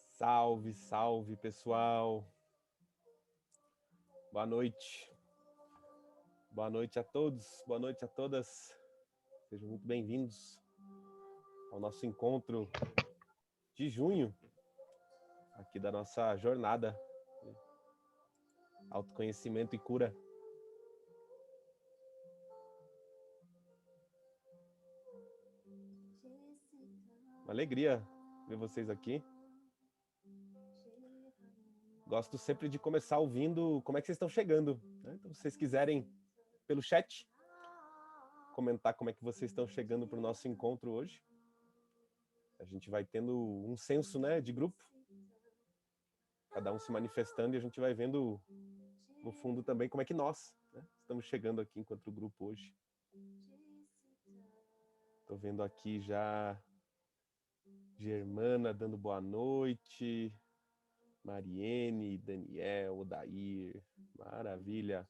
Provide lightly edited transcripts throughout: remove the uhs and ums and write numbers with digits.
Salve, salve, pessoal. Boa noite. Boa noite a todos, boa noite a todas. Sejam muito bem-vindos ao nosso encontro de junho, aqui da nossa jornada de autoconhecimento e cura. Uma alegria ver vocês aqui. Gosto sempre de começar ouvindo como é que vocês estão chegando, né? Então, se vocês quiserem, pelo chat, comentar como é que vocês estão chegando para o nosso encontro hoje. A gente vai tendo um senso, né, de grupo. Cada um se manifestando e a gente vai vendo, no fundo, também como é que nós, né, estamos chegando aqui enquanto grupo hoje. Estou vendo aqui já Germana dando boa noite, Mariene, Daniel, Odair, maravilha.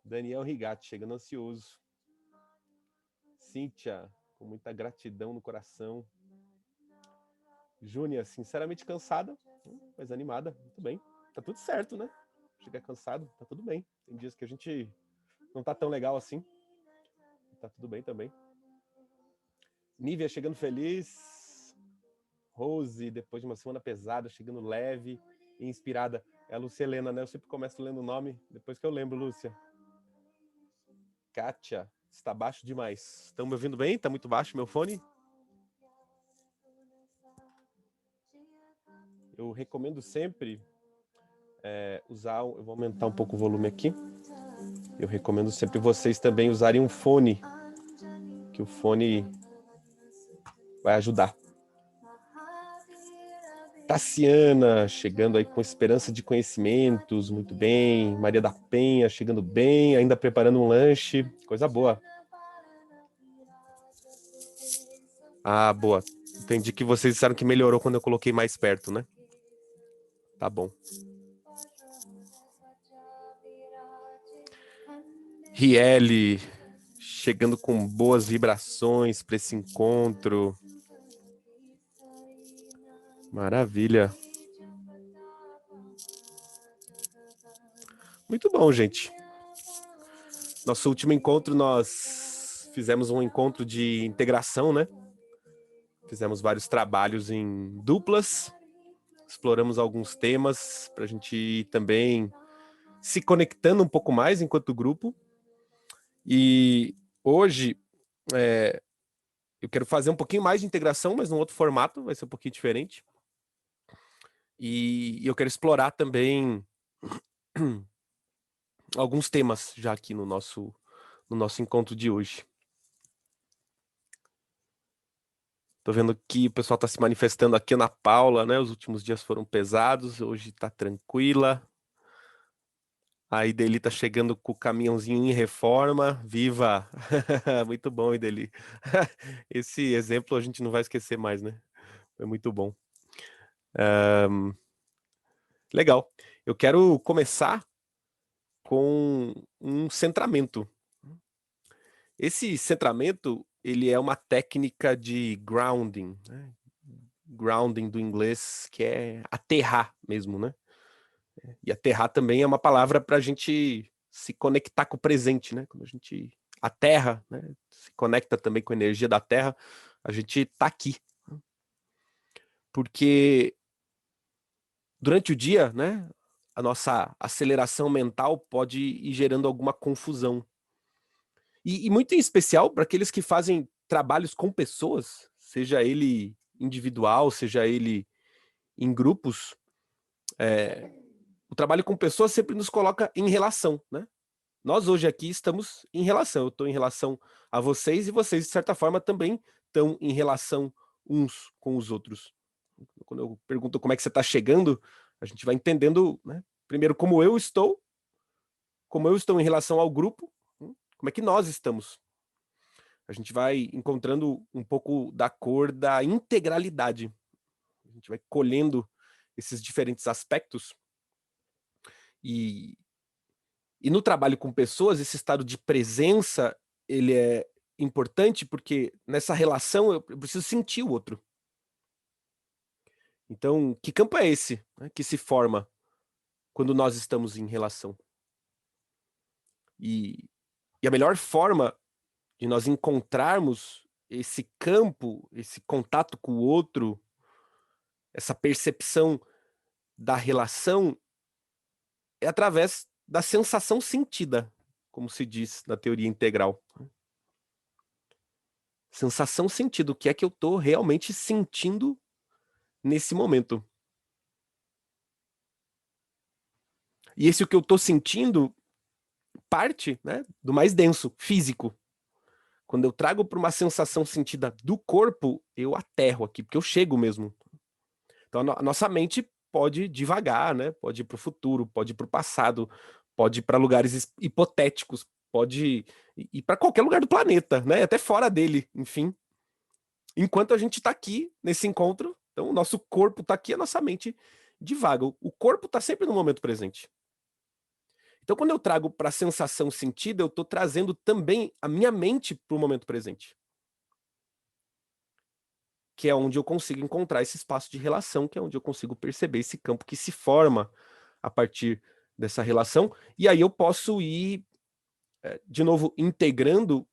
Daniel Rigatti, chegando ansioso. Cíntia, com muita gratidão no coração. Júnia, sinceramente cansada, mas animada, muito bem. Tá tudo certo, né? Chegar cansado, tá tudo bem. Tem dias que a gente não tá tão legal assim. Tá tudo bem também. Nívia chegando feliz. Rose, depois de uma semana pesada, chegando leve e inspirada. É a Lúcia Helena, né? Eu sempre começo lendo o nome, depois que eu lembro, Lúcia. Kátia, está baixo demais. Estão me ouvindo bem? Tá muito baixo meu fone? Eu recomendo sempre usar... Eu vou aumentar um pouco o volume aqui. Eu recomendo sempre vocês também usarem um fone, que o fone vai ajudar. Tassiana, chegando aí com esperança de conhecimentos, muito bem. Maria da Penha, chegando bem, ainda preparando um lanche, coisa boa. Ah, boa. Entendi que vocês disseram que melhorou quando eu coloquei mais perto, né? Tá bom. Riele, chegando com boas vibrações para esse encontro. Maravilha. Muito bom, gente. Nosso último encontro, nós fizemos um encontro de integração, né? Fizemos vários trabalhos em duplas, exploramos alguns temas para a gente ir também se conectando um pouco mais enquanto grupo. E hoje eu quero fazer um pouquinho mais de integração, mas num outro formato, vai ser um pouquinho diferente. E eu quero explorar também alguns temas já aqui no nosso encontro de hoje. Tô vendo que o pessoal está se manifestando aqui. Ana Paula, né? Os últimos dias foram pesados, hoje tá tranquila. A Ideli tá chegando com o caminhãozinho em reforma. Viva! Muito bom, Ideli. Esse exemplo a gente não vai esquecer mais, né? Foi muito bom. Legal. Eu quero começar com um centramento. Esse centramento, ele é uma técnica de grounding, né? Grounding do inglês, que é aterrar mesmo, né? E aterrar também é uma palavra para a gente se conectar com o presente, né? Quando a gente aterra, né? Se conecta também com a energia da Terra, a gente está aqui. Porque durante o dia, né? A nossa aceleração mental pode ir gerando alguma confusão. E muito em especial para aqueles que fazem trabalhos com pessoas, seja ele individual, seja ele em grupos, o trabalho com pessoas sempre nos coloca em relação, né? Nós hoje aqui estamos em relação, eu estou em relação a vocês e vocês, de certa forma, também estão em relação uns com os outros. Quando eu pergunto como é que você está chegando, a gente vai entendendo, né? Primeiro, como eu estou em relação ao grupo, como é que nós estamos. A gente vai encontrando um pouco da cor da integralidade. A gente vai colhendo esses diferentes aspectos. E no trabalho com pessoas, esse estado de presença, ele é importante porque nessa relação eu preciso sentir o outro. Então, que campo é esse, né, que se forma quando nós estamos em relação? E a melhor forma de nós encontrarmos esse campo, esse contato com o outro, essa percepção da relação, é através da sensação sentida, como se diz na teoria integral. Sensação sentida, o que é que eu estou realmente sentindo nesse momento. E esse o que eu estou sentindo parte, né, do mais denso, físico. Quando eu trago para uma sensação sentida do corpo, eu aterro aqui, porque eu chego mesmo. Então a nossa mente pode divagar, né? Pode ir para o futuro, pode ir para o passado, pode ir para lugares hipotéticos, pode ir para qualquer lugar do planeta, né? Até fora dele, enfim. Enquanto a gente está aqui nesse encontro, então o nosso corpo está aqui, a nossa mente divaga. O corpo está sempre no momento presente. Então, quando eu trago para a sensação sentida, eu estou trazendo também a minha mente para o momento presente. Que é onde eu consigo encontrar esse espaço de relação, que é onde eu consigo perceber esse campo que se forma a partir dessa relação. E aí eu posso ir, de novo, integrando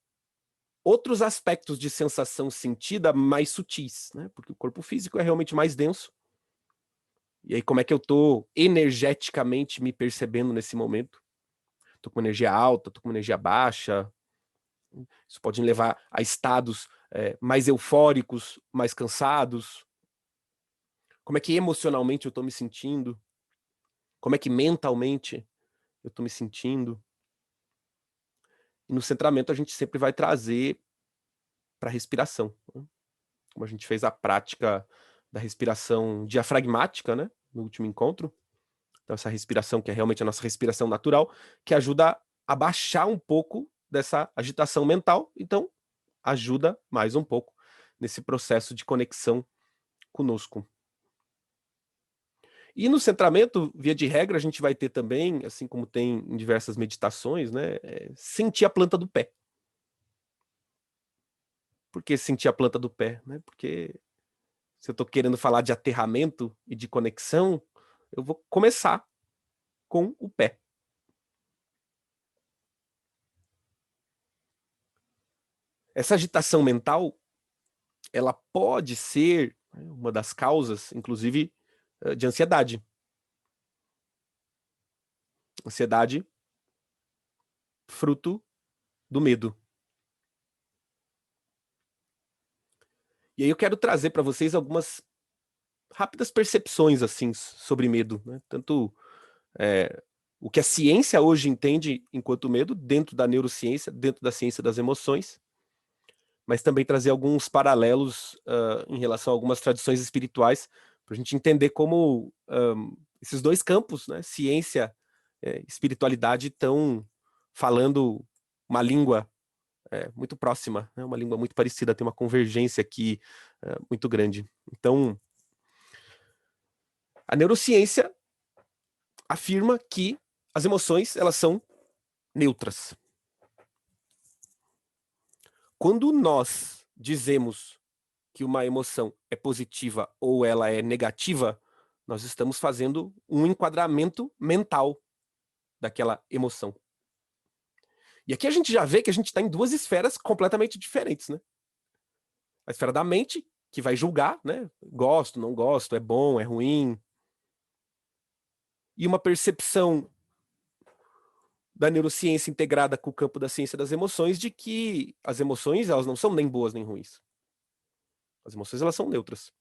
outros aspectos de sensação sentida mais sutis, né? Porque o corpo físico é realmente mais denso. E aí, como é que eu estou energeticamente me percebendo nesse momento? Estou com energia alta, estou com energia baixa. Isso pode me levar a estados mais eufóricos, mais cansados. Como é que emocionalmente eu estou me sentindo? Como é que mentalmente eu estou me sentindo? E no centramento a gente sempre vai trazer para a respiração, né? Como a gente fez a prática da respiração diafragmática, né, no último encontro. Então essa respiração que é realmente a nossa respiração natural, que ajuda a baixar um pouco dessa agitação mental, então ajuda mais um pouco nesse processo de conexão conosco. E no centramento, via de regra, a gente vai ter também, assim como tem em diversas meditações, né, sentir a planta do pé. Por que sentir a planta do pé, né? Porque se eu estou querendo falar de aterramento e de conexão, eu vou começar com o pé. Essa agitação mental, ela pode ser, né, uma das causas, inclusive, de ansiedade. Ansiedade, fruto do medo. E aí eu quero trazer para vocês algumas rápidas percepções assim sobre medo, né? Tanto o que a ciência hoje entende enquanto medo, dentro da neurociência, dentro da ciência das emoções, mas também trazer alguns paralelos em relação a algumas tradições espirituais, para a gente entender como esses dois campos, né, ciência e espiritualidade, estão falando uma língua muito próxima, né, uma língua muito parecida, tem uma convergência aqui muito grande. Então, a neurociência afirma que as emoções, elas são neutras. Quando nós dizemos que uma emoção é positiva ou ela é negativa, nós estamos fazendo um enquadramento mental daquela emoção. E aqui a gente já vê que a gente está em duas esferas completamente diferentes, né? A esfera da mente, que vai julgar, né? Gosto, não gosto, é bom, é ruim. E uma percepção da neurociência integrada com o campo da ciência das emoções, de que as emoções, elas não são nem boas nem ruins. As emoções, elas são neutras.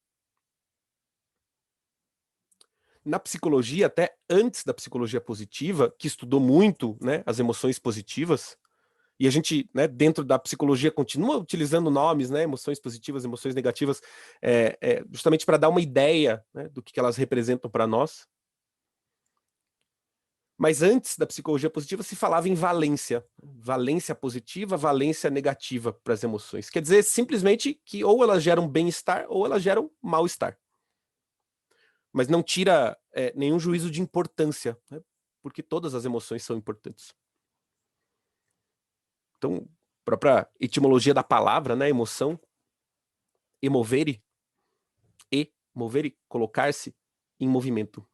Na psicologia, até antes da psicologia positiva, que estudou muito, né, as emoções positivas, e a gente, né, dentro da psicologia, continua utilizando nomes, né, emoções positivas, emoções negativas, justamente para dar uma ideia, né, do que elas representam para nós. Mas antes da psicologia positiva se falava em valência. Valência positiva, valência negativa para as emoções. Quer dizer, simplesmente que ou elas geram bem-estar ou elas geram mal-estar. Mas não tira nenhum juízo de importância, né? Porque todas as emoções são importantes. Então, própria etimologia da palavra, né, emoção, emovere, movere, colocar-se em movimento.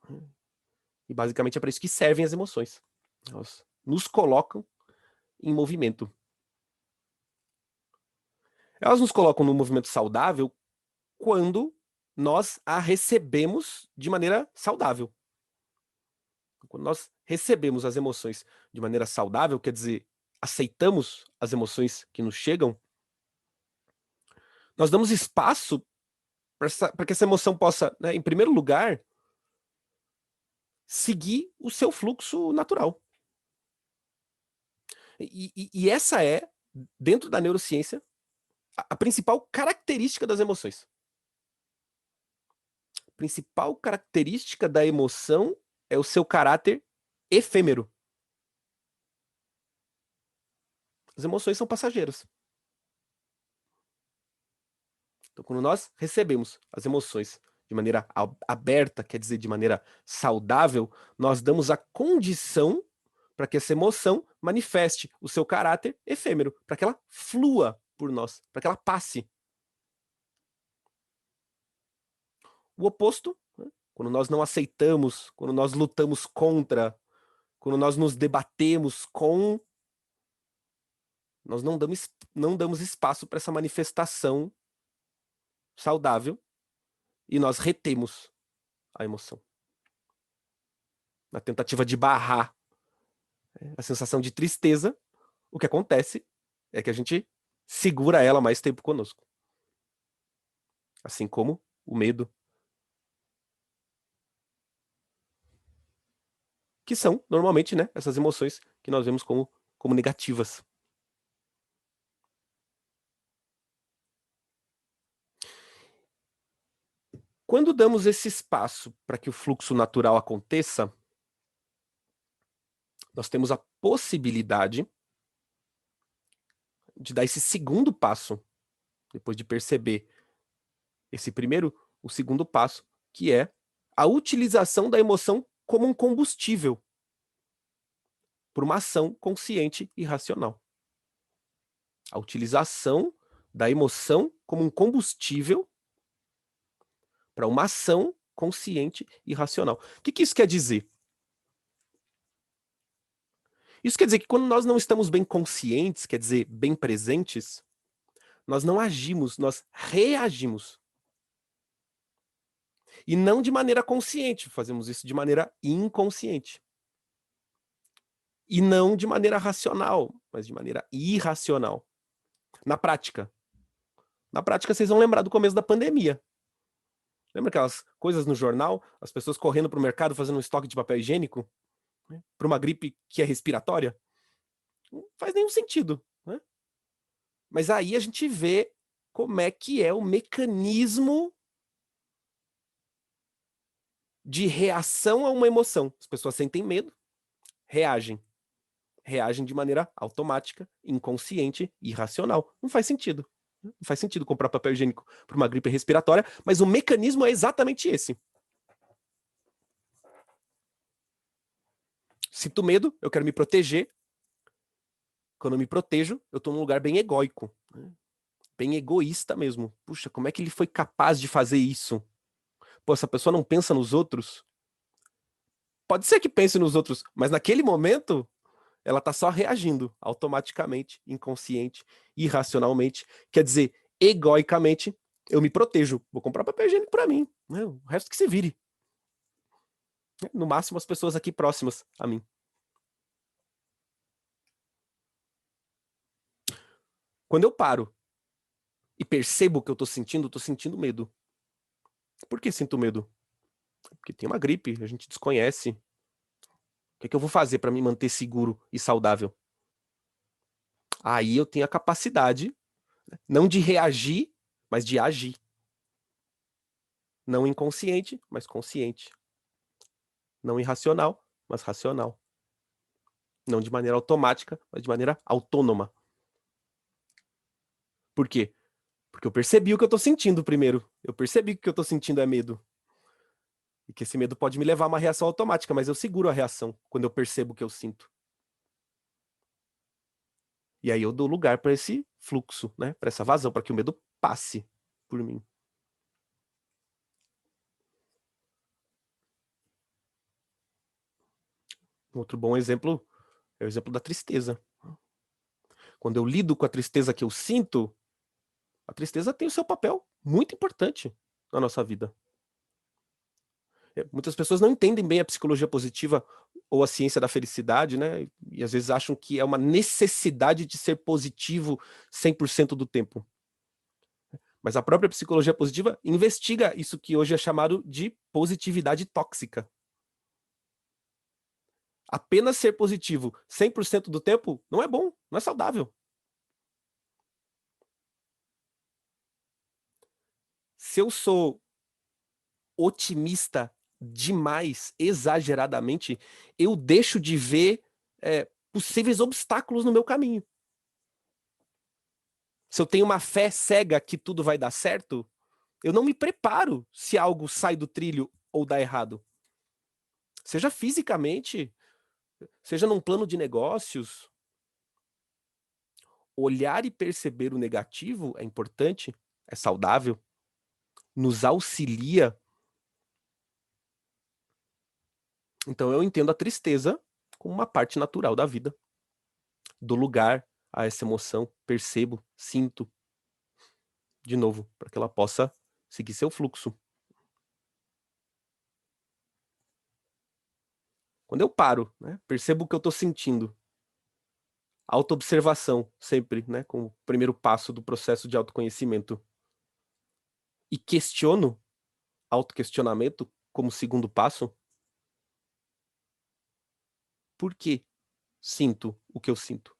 E basicamente é para isso que servem as emoções. Elas nos colocam em movimento. Elas nos colocam num movimento saudável quando nós a recebemos de maneira saudável. Quando nós recebemos as emoções de maneira saudável, quer dizer, aceitamos as emoções que nos chegam, nós damos espaço para que essa emoção possa, né, em primeiro lugar, seguir o seu fluxo natural. E essa é, dentro da neurociência, a principal característica das emoções. A principal característica da emoção é o seu caráter efêmero. As emoções são passageiras. Então, quando nós recebemos as emoções de maneira aberta, quer dizer, de maneira saudável, nós damos a condição para que essa emoção manifeste o seu caráter efêmero, para que ela flua por nós, para que ela passe. O oposto, né? Quando nós não aceitamos, quando nós lutamos contra, quando nós nos debatemos com, nós não damos espaço para essa manifestação saudável e nós retemos a emoção. Na tentativa de barrar a sensação de tristeza, o que acontece é que a gente segura ela mais tempo conosco. Assim como o medo. Que são, normalmente, né, essas emoções que nós vemos como negativas. Quando damos esse espaço para que o fluxo natural aconteça, nós temos a possibilidade de dar esse segundo passo, depois de perceber esse primeiro, o segundo passo, que é a utilização da emoção como um combustível por uma ação consciente e racional. A utilização da emoção como um combustível para uma ação consciente e racional. O que isso quer dizer? Isso quer dizer que quando nós não estamos bem conscientes, quer dizer, bem presentes, nós não agimos, nós reagimos. E não de maneira consciente, fazemos isso de maneira inconsciente. E não de maneira racional, mas de maneira irracional. Na prática. Na prática, vocês vão lembrar do começo da pandemia. Lembra aquelas coisas no jornal? As pessoas correndo para o mercado fazendo um estoque de papel higiênico? Né, para uma gripe que é respiratória? Não faz nenhum sentido. Né? Mas aí a gente vê como é que é o mecanismo de reação a uma emoção. As pessoas sentem medo, reagem. Reagem de maneira automática, inconsciente e irracional. Não faz sentido. Não faz sentido comprar papel higiênico para uma gripe respiratória, mas o mecanismo é exatamente esse. Sinto medo, eu quero me proteger. Quando eu me protejo, eu estou num lugar bem egóico, né? Bem egoísta mesmo. Puxa, como é que ele foi capaz de fazer isso? Pô, essa pessoa não pensa nos outros? Pode ser que pense nos outros, mas naquele momento ela está só reagindo automaticamente, inconsciente, irracionalmente. Quer dizer, egoicamente, eu me protejo. Vou comprar papel higiênico para mim. Né? O resto que se vire. No máximo, as pessoas aqui próximas a mim. Quando eu paro e percebo que eu tô sentindo medo. Por que sinto medo? Porque tem uma gripe, a gente desconhece. O que é que eu vou fazer para me manter seguro e saudável? Aí eu tenho a capacidade, não de reagir, mas de agir. Não inconsciente, mas consciente. Não irracional, mas racional. Não de maneira automática, mas de maneira autônoma. Por quê? Porque eu percebi o que eu tô sentindo primeiro. Eu percebi que o que eu tô sentindo é medo. E que esse medo pode me levar a uma reação automática, mas eu seguro a reação quando eu percebo o que eu sinto. E aí eu dou lugar para esse fluxo, né? Para essa vazão, para que o medo passe por mim. Um outro bom exemplo é o exemplo da tristeza. Quando eu lido com a tristeza que eu sinto, a tristeza tem o seu papel muito importante na nossa vida. Muitas pessoas não entendem bem a psicologia positiva ou a ciência da felicidade, né? E às vezes acham que é uma necessidade de ser positivo 100% do tempo. Mas a própria psicologia positiva investiga isso que hoje é chamado de positividade tóxica. Apenas ser positivo 100% do tempo não é bom, não é saudável. Se eu sou otimista demais, exageradamente, eu deixo de ver possíveis obstáculos no meu caminho. Se eu tenho uma fé cega que tudo vai dar certo, eu não me preparo se algo sai do trilho ou dá errado. Seja fisicamente, seja num plano de negócios, olhar e perceber o negativo é importante, é saudável, nos auxilia. Então eu entendo a tristeza como uma parte natural da vida. Dou lugar a essa emoção, percebo, sinto, de novo, para que ela possa seguir seu fluxo. Quando eu paro, né, percebo o que eu estou sentindo. Autoobservação, sempre, né, como o primeiro passo do processo de autoconhecimento. E questiono, autoquestionamento, como segundo passo. Por que sinto o que eu sinto?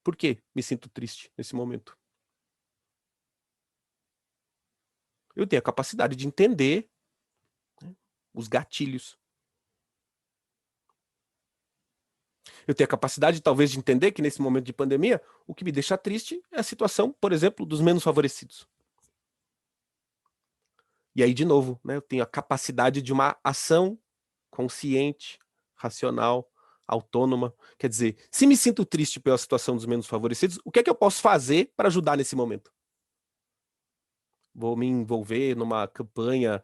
Por que me sinto triste nesse momento? Eu tenho a capacidade de entender, né, os gatilhos. Eu tenho a capacidade, talvez, de entender que nesse momento de pandemia, o que me deixa triste é a situação, por exemplo, dos menos favorecidos. E aí, de novo, né, eu tenho a capacidade de uma ação consciente, racional, autônoma. Quer dizer, se me sinto triste pela situação dos menos favorecidos, o que é que eu posso fazer para ajudar nesse momento? Vou me envolver numa campanha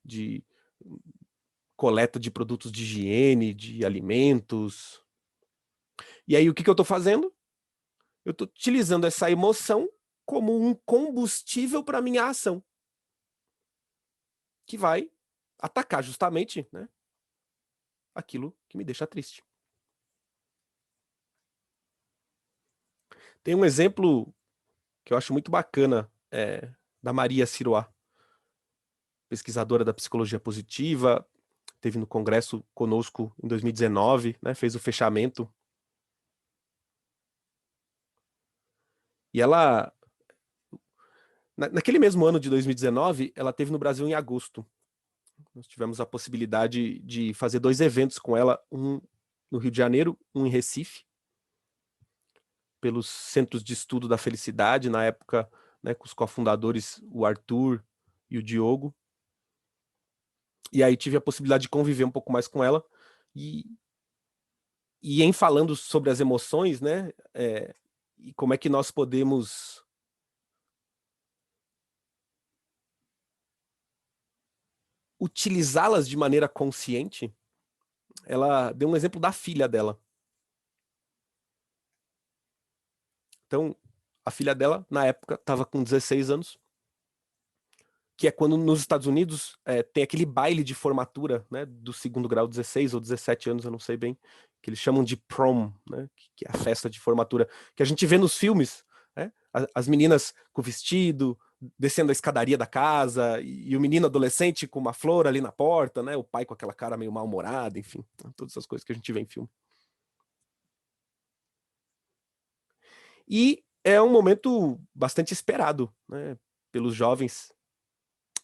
de coleta de produtos de higiene, de alimentos. E aí, o que que eu estou fazendo? Eu estou utilizando essa emoção como um combustível para minha ação, que vai atacar justamente, né, aquilo que me deixa triste. Tem um exemplo que eu acho muito bacana, da Maria Siroá, pesquisadora da psicologia positiva, teve no congresso conosco em 2019, né, fez o fechamento. E ela, naquele mesmo ano de 2019, ela teve no Brasil em agosto. Nós tivemos a possibilidade de fazer 2 eventos com ela, um no Rio de Janeiro, um em Recife, pelos Centros de Estudo da Felicidade, na época, né, com os cofundadores, o Arthur e o Diogo. E aí tive a possibilidade de conviver um pouco mais com ela, e em falando sobre as emoções, né, e como é que nós podemos utilizá-las de maneira consciente, ela deu um exemplo da filha dela. Então, a filha dela, na época, estava com 16 anos, que é quando nos Estados Unidos tem aquele baile de formatura, né, do segundo grau, 16 ou 17 anos, eu não sei bem, que eles chamam de prom, né, que é a festa de formatura, que a gente vê nos filmes, né, as meninas com vestido, descendo a escadaria da casa, e o menino adolescente com uma flor ali na porta, né, o pai com aquela cara meio mal-humorada, enfim, todas essas coisas que a gente vê em filme. E é um momento bastante esperado, né, pelos jovens,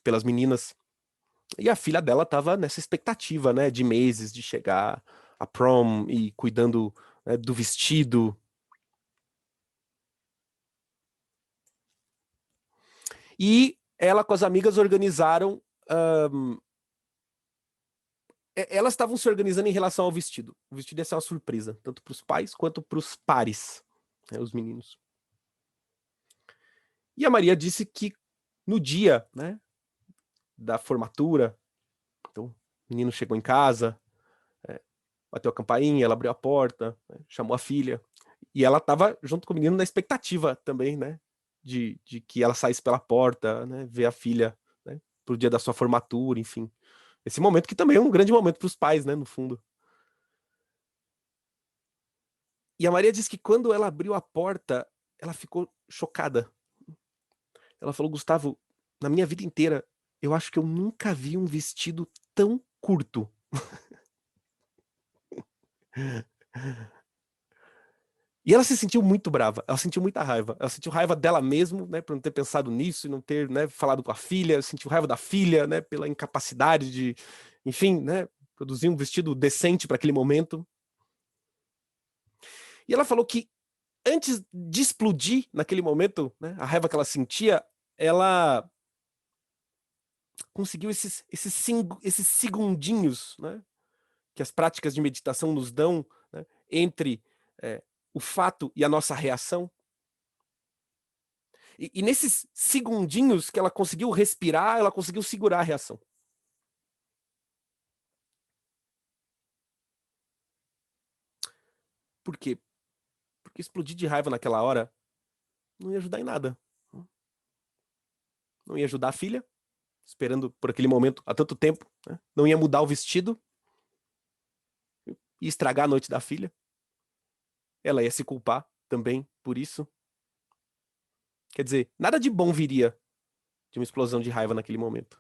pelas meninas. E a filha dela estava nessa expectativa, né, de meses de chegar a prom e cuidando, né, do vestido. E ela com as amigas organizaram Elas estavam se organizando em relação ao vestido. O vestido ia ser uma surpresa, tanto para os pais quanto para os pares, né, os meninos. E a Maria disse que no dia, né, da formatura, então o menino chegou em casa, bateu a campainha, ela abriu a porta, né, chamou a filha, e ela estava junto com o menino na expectativa também, né, de que ela saísse pela porta, né, ver a filha, né, pro dia da sua formatura, enfim. Esse momento que também é um grande momento para os pais, né, no fundo. E a Maria disse que quando ela abriu a porta, ela ficou chocada. Ela falou: Gustavo, na minha vida inteira, eu acho que eu nunca vi um vestido tão curto. E ela se sentiu muito brava, ela sentiu muita raiva. Ela sentiu raiva dela mesma, né, por não ter pensado nisso e não ter, né, falado com a filha. Sentiu raiva da filha, né, pela incapacidade de, enfim, né, produzir um vestido decente para aquele momento. E ela falou que antes de explodir naquele momento, né, a raiva que ela sentia, ela conseguiu esses segundinhos, né, que as práticas de meditação nos dão, né, entre o fato e a nossa reação. E nesses segundinhos que ela conseguiu respirar, ela conseguiu segurar a reação. Por quê? Porque explodir de raiva naquela hora não ia ajudar em nada. Não ia ajudar a filha, esperando por aquele momento há tanto tempo, né? Não ia mudar o vestido e estragar a noite da filha. Ela ia se culpar também por isso. Quer dizer, nada de bom viria de uma explosão de raiva naquele momento.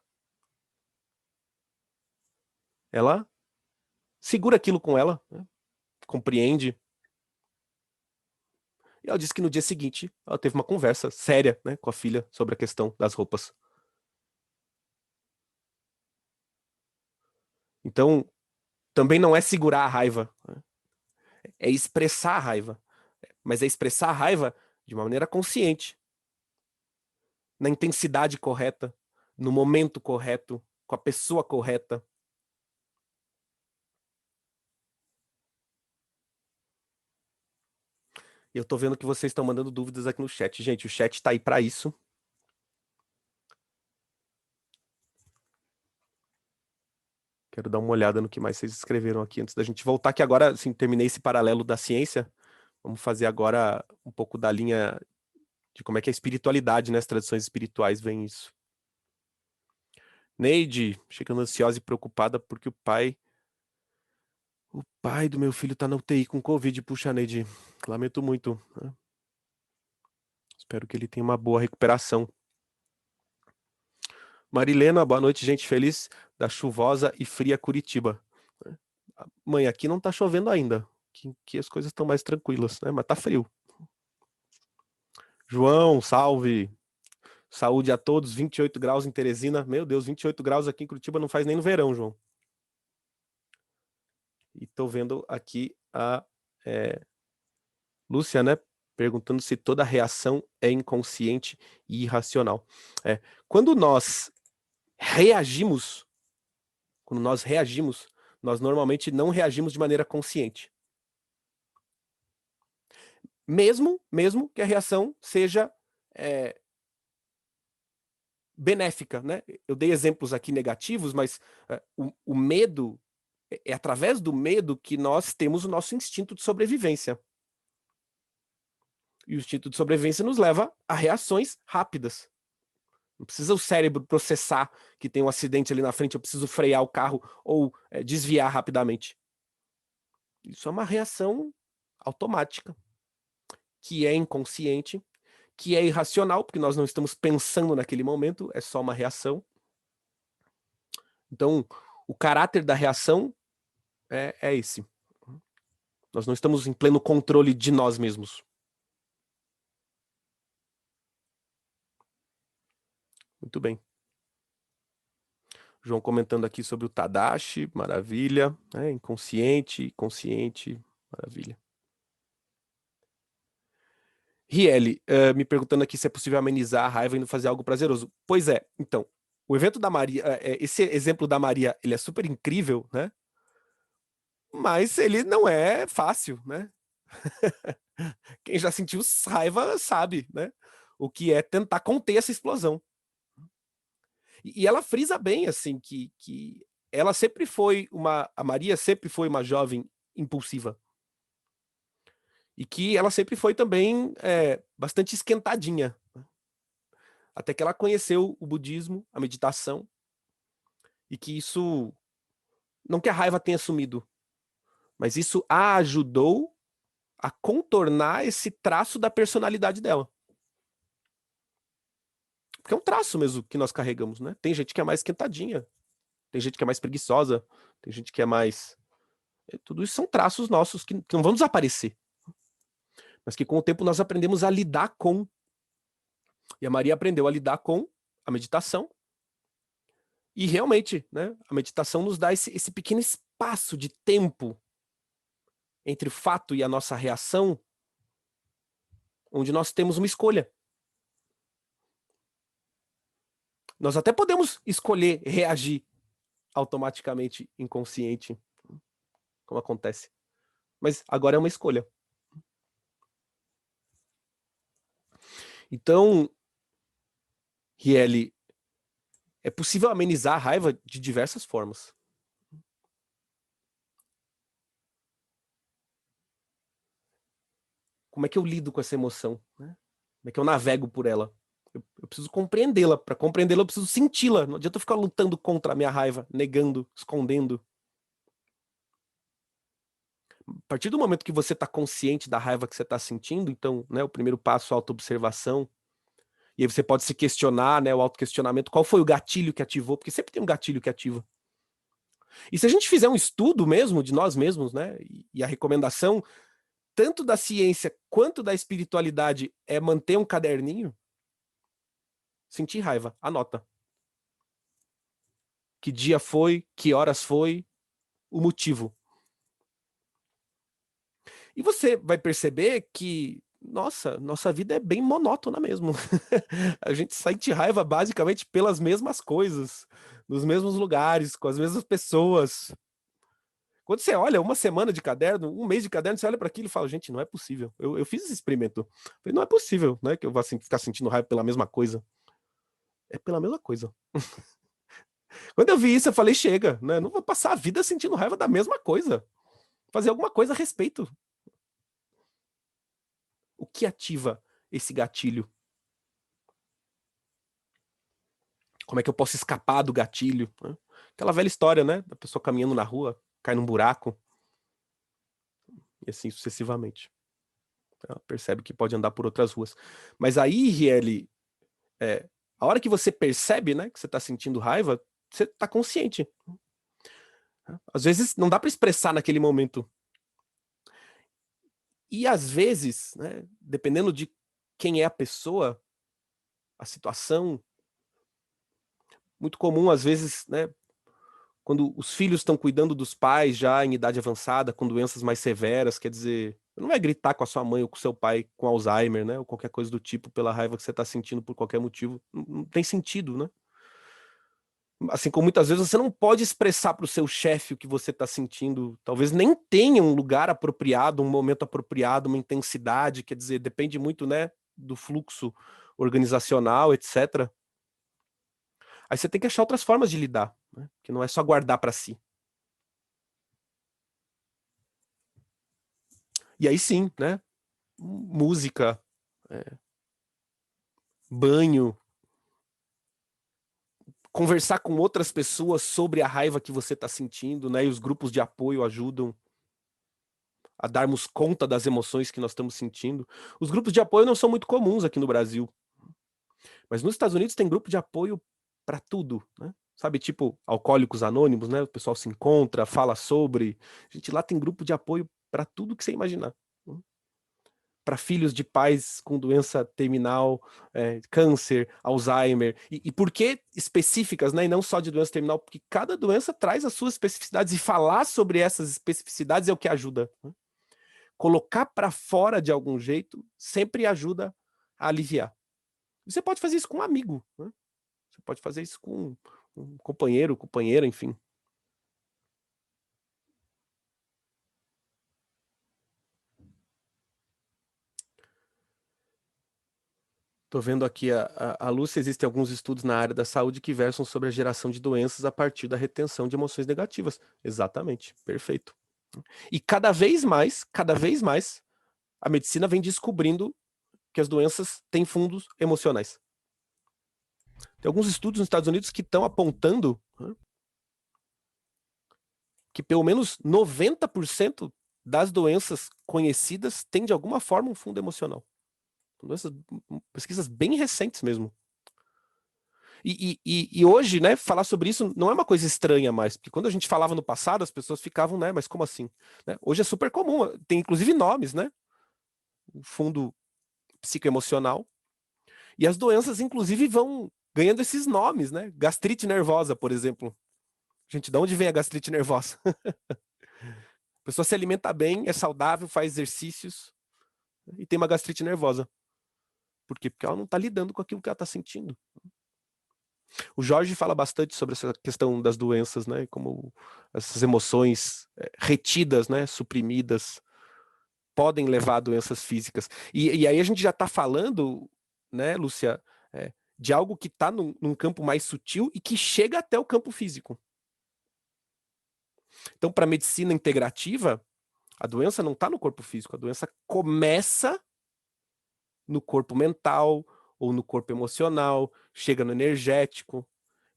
Ela segura aquilo com ela, né? Compreende. E ela disse que no dia seguinte ela teve uma conversa séria, né, com a filha sobre a questão das roupas. Então, também não é segurar a raiva, né? É expressar a raiva. Mas é expressar a raiva de uma maneira consciente, na intensidade correta, no momento correto, com a pessoa correta. Eu tô vendo que vocês estão mandando dúvidas aqui no chat. Gente, o chat tá aí para isso. Quero dar uma olhada no que mais vocês escreveram aqui antes da gente voltar, que agora, assim, terminei esse paralelo da ciência. Vamos fazer agora um pouco da linha de como é que a espiritualidade, né, as tradições espirituais veem isso. Neide, chegando ansiosa e preocupada porque o pai do meu filho tá na UTI com Covid. Puxa, Neide, lamento muito, né? Espero que ele tenha uma boa recuperação. Marilena, boa noite, gente feliz da chuvosa e fria Curitiba. Mãe, aqui não tá chovendo ainda, que as coisas estão mais tranquilas, né? Mas tá frio. João, salve. Saúde a todos, 28 graus em Teresina. Meu Deus, 28 graus aqui em Curitiba não faz nem no verão, João. E tô vendo aqui a Lúcia, né, perguntando se toda reação é inconsciente e irracional. Quando nós reagimos, nós normalmente não reagimos de maneira consciente. Mesmo que a reação seja benéfica, né? Eu dei exemplos aqui negativos, mas o medo, é através do medo que nós temos o nosso instinto de sobrevivência. E o instinto de sobrevivência nos leva a reações rápidas. Não precisa o cérebro processar que tem um acidente ali na frente, eu preciso frear o carro ou desviar rapidamente. Isso é uma reação automática, que é inconsciente, que é irracional, porque nós não estamos pensando naquele momento, é só uma reação. Então, o caráter da reação é esse. Nós não estamos em pleno controle de nós mesmos. Muito bem. João comentando aqui sobre o Tadashi, maravilha. Inconsciente, consciente, maravilha. Riele, me perguntando aqui se é possível amenizar a raiva indo fazer algo prazeroso. Pois é, então, o evento da Maria, esse exemplo da Maria, ele é super incrível, né? mas ele não é fácil, né? Quem já sentiu raiva sabe, né? O que é tentar conter essa explosão. E ela frisa bem, assim, que ela sempre foi a Maria sempre foi uma jovem impulsiva. E que ela sempre foi também bastante esquentadinha. Até que ela conheceu o budismo, a meditação, e que isso, não que a raiva tenha sumido, mas isso a ajudou a contornar esse traço da personalidade dela. Porque é um traço mesmo que nós carregamos, né? Tem gente que é mais esquentadinha, tem gente que é mais preguiçosa, tem gente que é mais. Tudo isso são traços nossos que não vão desaparecer, mas que com o tempo nós aprendemos a lidar com. E a Maria aprendeu a lidar com a meditação. E realmente, né, a meditação nos dá esse pequeno espaço de tempo entre o fato e a nossa reação, onde nós temos uma escolha. Nós até podemos escolher reagir automaticamente, inconsciente, como acontece. Mas agora é uma escolha. Então, Riele, é possível amenizar a raiva de diversas formas. Como é que eu lido com essa emoção? Né? Como é que eu navego por ela? Eu preciso compreendê-la. Para compreendê-la, eu preciso senti-la. Não adianta eu ficar lutando contra a minha raiva, negando, escondendo. A partir do momento que você está consciente da raiva que você está sentindo, então, né, o primeiro passo é a autoobservação. E aí você pode se questionar, né, o autoquestionamento, qual foi o gatilho que ativou? Porque sempre tem um gatilho que ativa. E se a gente fizer um estudo mesmo de nós mesmos, né, e a recomendação tanto da ciência quanto da espiritualidade é manter um caderninho, sentir raiva, anota. Que dia foi, que horas foi, o motivo. E você vai perceber que, nossa vida é bem monótona mesmo. A gente sente raiva basicamente pelas mesmas coisas, nos mesmos lugares, com as mesmas pessoas. Quando você olha uma semana de caderno, um mês de caderno, você olha para aquilo e fala, gente, não é possível. Eu fiz esse experimento. Falei, não é possível, né, que eu vá ficar sentindo raiva pela mesma coisa. É pela mesma coisa. Quando eu vi isso, eu falei, chega, né? Não vou passar a vida sentindo raiva da mesma coisa. Fazer alguma coisa a respeito. O que ativa esse gatilho? Como é que eu posso escapar do gatilho? Né? Aquela velha história, né? Da pessoa caminhando na rua, cai num buraco, e assim sucessivamente. Ela percebe que pode andar por outras ruas. Mas aí, Riele, a hora que você percebe, né, que você está sentindo raiva, você está consciente. Às vezes não dá para expressar naquele momento. E às vezes, né, dependendo de quem é a pessoa, a situação, muito comum às vezes, né, quando os filhos estão cuidando dos pais já em idade avançada, com doenças mais severas, quer dizer, não vai gritar com a sua mãe ou com o seu pai com Alzheimer, né, ou qualquer coisa do tipo pela raiva que você está sentindo por qualquer motivo, não tem sentido, né? Assim como muitas vezes você não pode expressar para o seu chefe o que você está sentindo, talvez nem tenha um lugar apropriado, um momento apropriado, uma intensidade, quer dizer, depende muito, né, do fluxo organizacional, etc. Aí você tem que achar outras formas de lidar, né, que não é só guardar para si. E aí sim, né, música, é, banho, conversar com outras pessoas sobre a raiva que você está sentindo, né, e os grupos de apoio ajudam a darmos conta das emoções que nós estamos sentindo. Os grupos de apoio não são muito comuns aqui no Brasil, mas nos Estados Unidos tem grupo de apoio para tudo, né? Sabe, tipo Alcoólicos Anônimos, né? O pessoal se encontra, fala sobre. A gente lá tem grupo de apoio para tudo que você imaginar. Para filhos de pais com doença terminal, câncer, Alzheimer. E por que específicas, né? E não só de doença terminal, porque cada doença traz as suas especificidades e falar sobre essas especificidades é o que ajuda, né? Colocar para fora de algum jeito sempre ajuda a aliviar. Você pode fazer isso com um amigo, né? Você pode fazer isso com um companheiro, companheira, enfim. Tô vendo aqui a Lúcia, existem alguns estudos na área da saúde que versam sobre a geração de doenças a partir da retenção de emoções negativas. Exatamente, perfeito. E cada vez mais, a medicina vem descobrindo que as doenças têm fundos emocionais. Tem alguns estudos nos Estados Unidos que estão apontando, né, que pelo menos 90% das doenças conhecidas têm de alguma forma um fundo emocional. Doenças, pesquisas bem recentes mesmo. E hoje, né, falar sobre isso não é uma coisa estranha mais, porque quando a gente falava no passado, as pessoas ficavam, né, mas como assim? Né? Hoje é super comum, tem inclusive nomes, né? O fundo psicoemocional. E as doenças, inclusive, vão ganhando esses nomes, né? Gastrite nervosa, por exemplo. Gente, de onde vem a gastrite nervosa? A pessoa se alimenta bem, é saudável, faz exercícios e tem uma gastrite nervosa. Por quê? Porque ela não está lidando com aquilo que ela está sentindo. O Jorge fala bastante sobre essa questão das doenças, né? Como essas emoções retidas, né? Suprimidas, podem levar a doenças físicas. E aí a gente já está falando, né, Lúcia, de algo que está num campo mais sutil e que chega até o campo físico. Então, para a medicina integrativa, a doença não está no corpo físico, a doença começa no corpo mental ou no corpo emocional, chega no energético.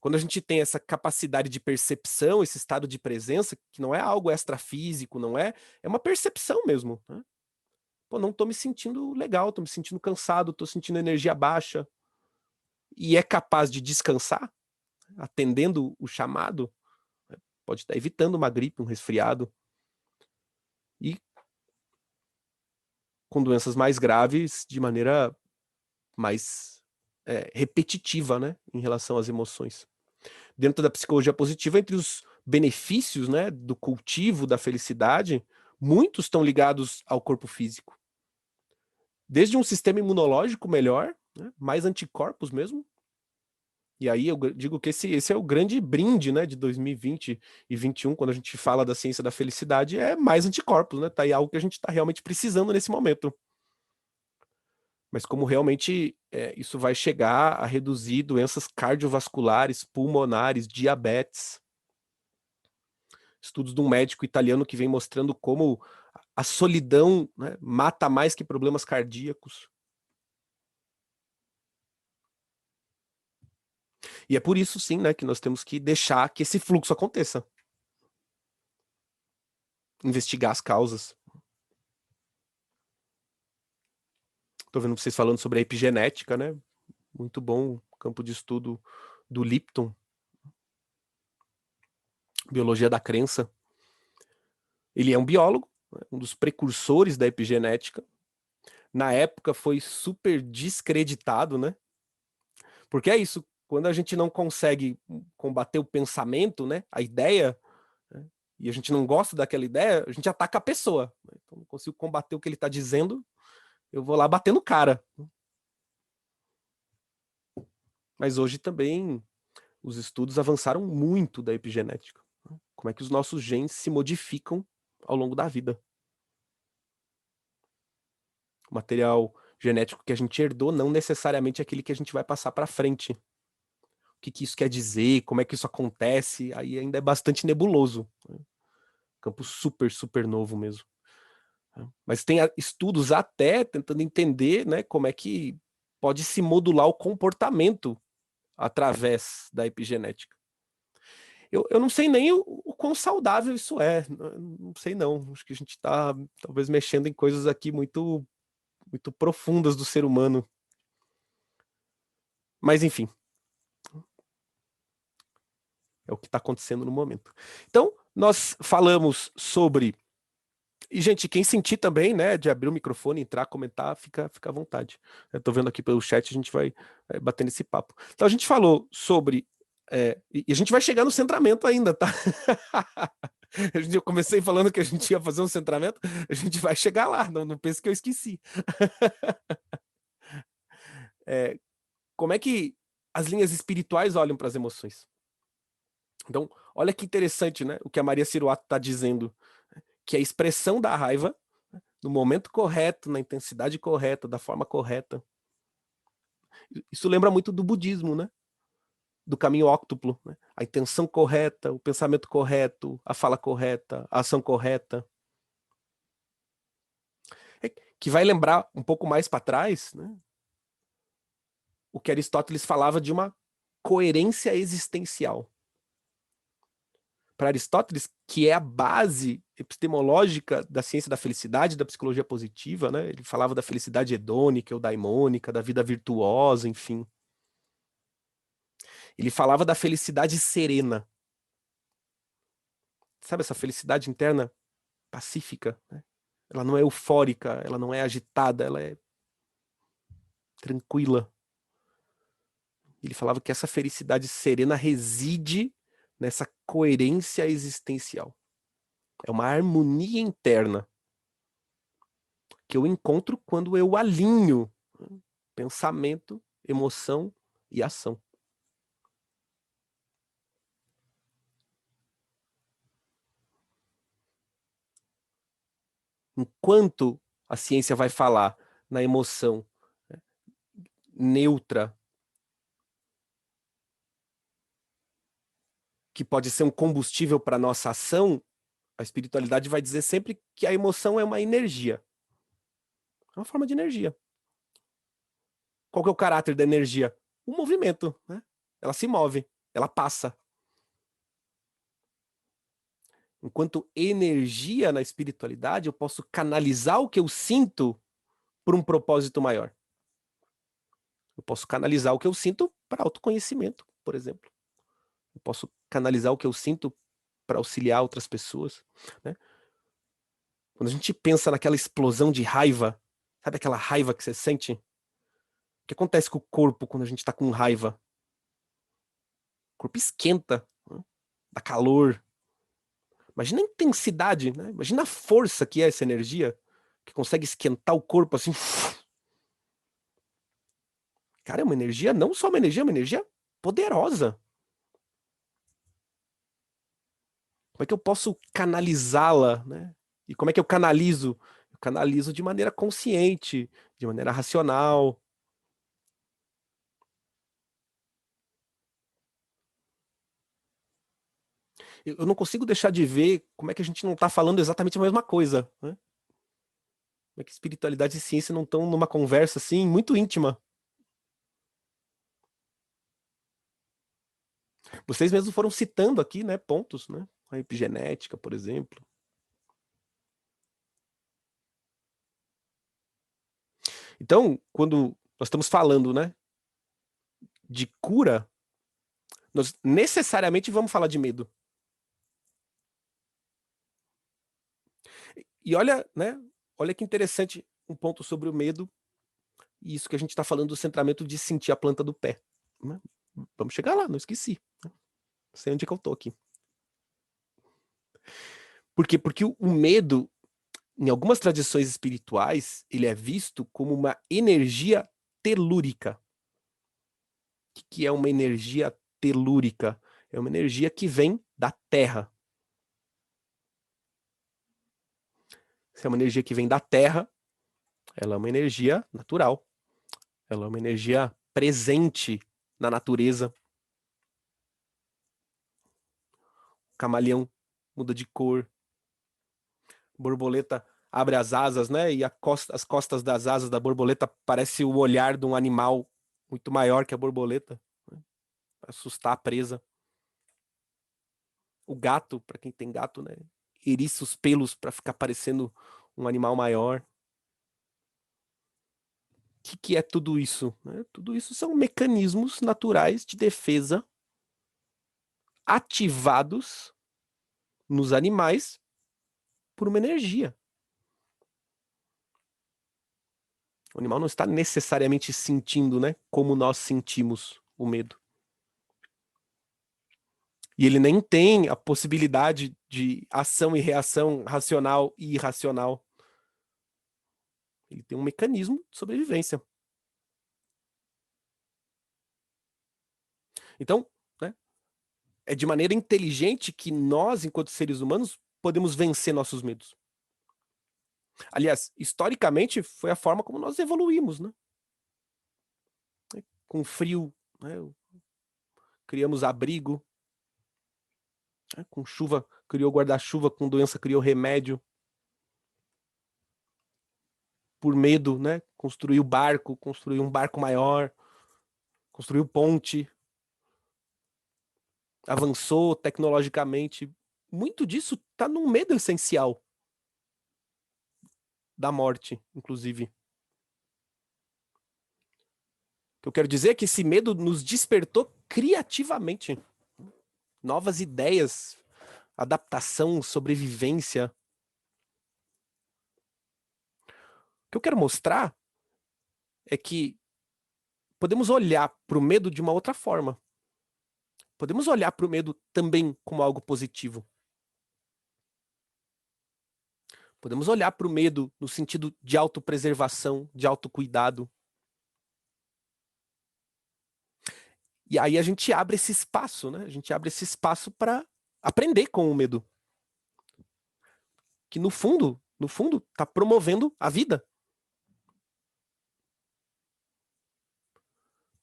Quando a gente tem essa capacidade de percepção, esse estado de presença, que não é algo extrafísico, não é, é uma percepção mesmo. Né? Pô, não tô me sentindo legal, tô me sentindo cansado, tô sentindo energia baixa. E é capaz de descansar, atendendo o chamado, pode estar evitando uma gripe, um resfriado. E com doenças mais graves, de maneira mais repetitiva, né, em relação às emoções. Dentro da psicologia positiva, entre os benefícios, né, do cultivo da felicidade, muitos estão ligados ao corpo físico. Desde um sistema imunológico melhor, né, mais anticorpos mesmo. E aí eu digo que esse é o grande brinde, né, de 2020 e 2021, quando a gente fala da ciência da felicidade, é mais anticorpos, né? Tá aí algo que a gente está realmente precisando nesse momento. Mas como realmente isso vai chegar a reduzir doenças cardiovasculares, pulmonares, diabetes. Estudos de um médico italiano que vem mostrando como a solidão, né, mata mais que problemas cardíacos. E é por isso, sim, né, que nós temos que deixar que esse fluxo aconteça. Investigar as causas. Estou vendo vocês falando sobre a epigenética, né? Muito bom campo de estudo do Lipton. Biologia da crença. Ele é um biólogo, né, um dos precursores da epigenética. Na época foi super descreditado, né? Porque é isso, quando a gente não consegue combater o pensamento, né, a ideia, né, e a gente não gosta daquela ideia, a gente ataca a pessoa. Né? Então, não consigo combater o que ele está dizendo, eu vou lá bater no cara. Mas hoje também os estudos avançaram muito da epigenética. Né? Como é que os nossos genes se modificam ao longo da vida. O material genético que a gente herdou não necessariamente é aquele que a gente vai passar para frente. O que isso quer dizer, como é que isso acontece, aí ainda é bastante nebuloso. Né? Campo super, super novo mesmo. Mas tem estudos até tentando entender, né, como é que pode se modular o comportamento através da epigenética. Eu não sei nem o quão saudável isso é, não sei não. Acho que a gente está talvez mexendo em coisas aqui muito, muito profundas do ser humano. Mas enfim, é o que está acontecendo no momento. Então, nós falamos sobre... E, gente, quem sentir também, né, de abrir o microfone, entrar, comentar, fica à vontade. Eu tô vendo aqui pelo chat, a gente vai bater nesse papo. Então, a gente falou sobre... e a gente vai chegar no centramento ainda, tá? Eu comecei falando que a gente ia fazer um centramento, a gente vai chegar lá, não pense que eu esqueci. Como é que as linhas espirituais olham para as emoções? Então, olha que interessante, né? O que a Maria Ciruato está dizendo, que a expressão da raiva, no momento correto, na intensidade correta, da forma correta, Isso lembra muito do budismo, né? Do caminho óctuplo, né? A intenção correta, o pensamento correto, a fala correta, a ação correta. Que vai lembrar um pouco mais para trás, né? O que Aristóteles falava de uma coerência existencial. Para Aristóteles, que é a base epistemológica da ciência da felicidade, da psicologia positiva, né? Ele falava da felicidade hedônica ou daimônica, da vida virtuosa, enfim. Ele falava da felicidade serena. Sabe essa felicidade interna pacífica, né? Ela não é eufórica, ela não é agitada, ela é tranquila. Ele falava que essa felicidade serena reside nessa coerência existencial. É uma harmonia interna que eu encontro quando eu alinho pensamento, emoção e ação. Enquanto a ciência vai falar na emoção, né, neutra, que pode ser um combustível para nossa ação, a espiritualidade vai dizer sempre que a emoção é uma energia. É uma forma de energia. Qual que é o caráter da energia? O movimento, né? Ela se move, ela passa. Enquanto energia na espiritualidade, eu posso canalizar o que eu sinto por um propósito maior. Eu posso canalizar o que eu sinto para autoconhecimento, por exemplo. Eu posso canalizar o que eu sinto para auxiliar outras pessoas, né? Quando a gente pensa naquela explosão de raiva, sabe aquela raiva que você sente? O que acontece com o corpo quando a gente está com raiva? O corpo esquenta, né? Dá calor. Imagina a intensidade, né? Imagina a força que é essa energia, que consegue esquentar o corpo assim. Cara, é uma energia, não só uma energia poderosa. Como é que eu posso canalizá-la, né? E como é que eu canalizo? Eu canalizo de maneira consciente, de maneira racional. Eu não consigo deixar de ver como é que a gente não está falando exatamente a mesma coisa, né? Como é que espiritualidade e ciência não estão numa conversa assim muito íntima. Vocês mesmos foram citando aqui, né, pontos, né? A epigenética, por exemplo. Então, quando nós estamos falando, né, de cura, nós necessariamente vamos falar de medo. E olha, né, olha que interessante um ponto sobre o medo e isso que a gente está falando do centramento de sentir a planta do pé, né? Vamos chegar lá, não esqueci. Não sei onde é que eu tô aqui. Por quê? Porque o medo, em algumas tradições espirituais, ele é visto como uma energia telúrica. O que é uma energia telúrica? É uma energia que vem da Terra. Se é uma energia que vem da Terra, ela é uma energia natural. Ela é uma energia presente na natureza. O camaleão muda de cor. Borboleta abre as asas, né? E as costas das asas da borboleta parece o olhar de um animal muito maior que a borboleta, né? Pra assustar a presa. O gato, para quem tem gato, né? Eriça os pelos para ficar parecendo um animal maior. O que é tudo isso, né? Tudo isso são mecanismos naturais de defesa ativados nos animais por uma energia. O animal não está necessariamente sentindo, né, como nós sentimos o medo. E ele nem tem a possibilidade de ação e reação racional e irracional. Ele tem um mecanismo de sobrevivência. Então, né, é de maneira inteligente que nós, enquanto seres humanos, podemos vencer nossos medos. Aliás, historicamente, foi a forma como nós evoluímos, né? com frio, né, criamos abrigo, né, com chuva, criou guarda-chuva, com doença, criou remédio. Por medo, né, construiu barco, construiu um barco maior, construiu ponte, avançou tecnologicamente. Muito disso está num medo essencial da morte, inclusive. O que eu quero dizer é que esse medo nos despertou criativamente. Novas ideias, adaptação, sobrevivência. O que eu quero mostrar é que podemos olhar para o medo de uma outra forma. Podemos olhar para o medo também como algo positivo. Podemos olhar para o medo no sentido de autopreservação, de autocuidado. E aí a gente abre esse espaço, né? A gente abre esse espaço para aprender com o medo. Que no fundo, está promovendo a vida.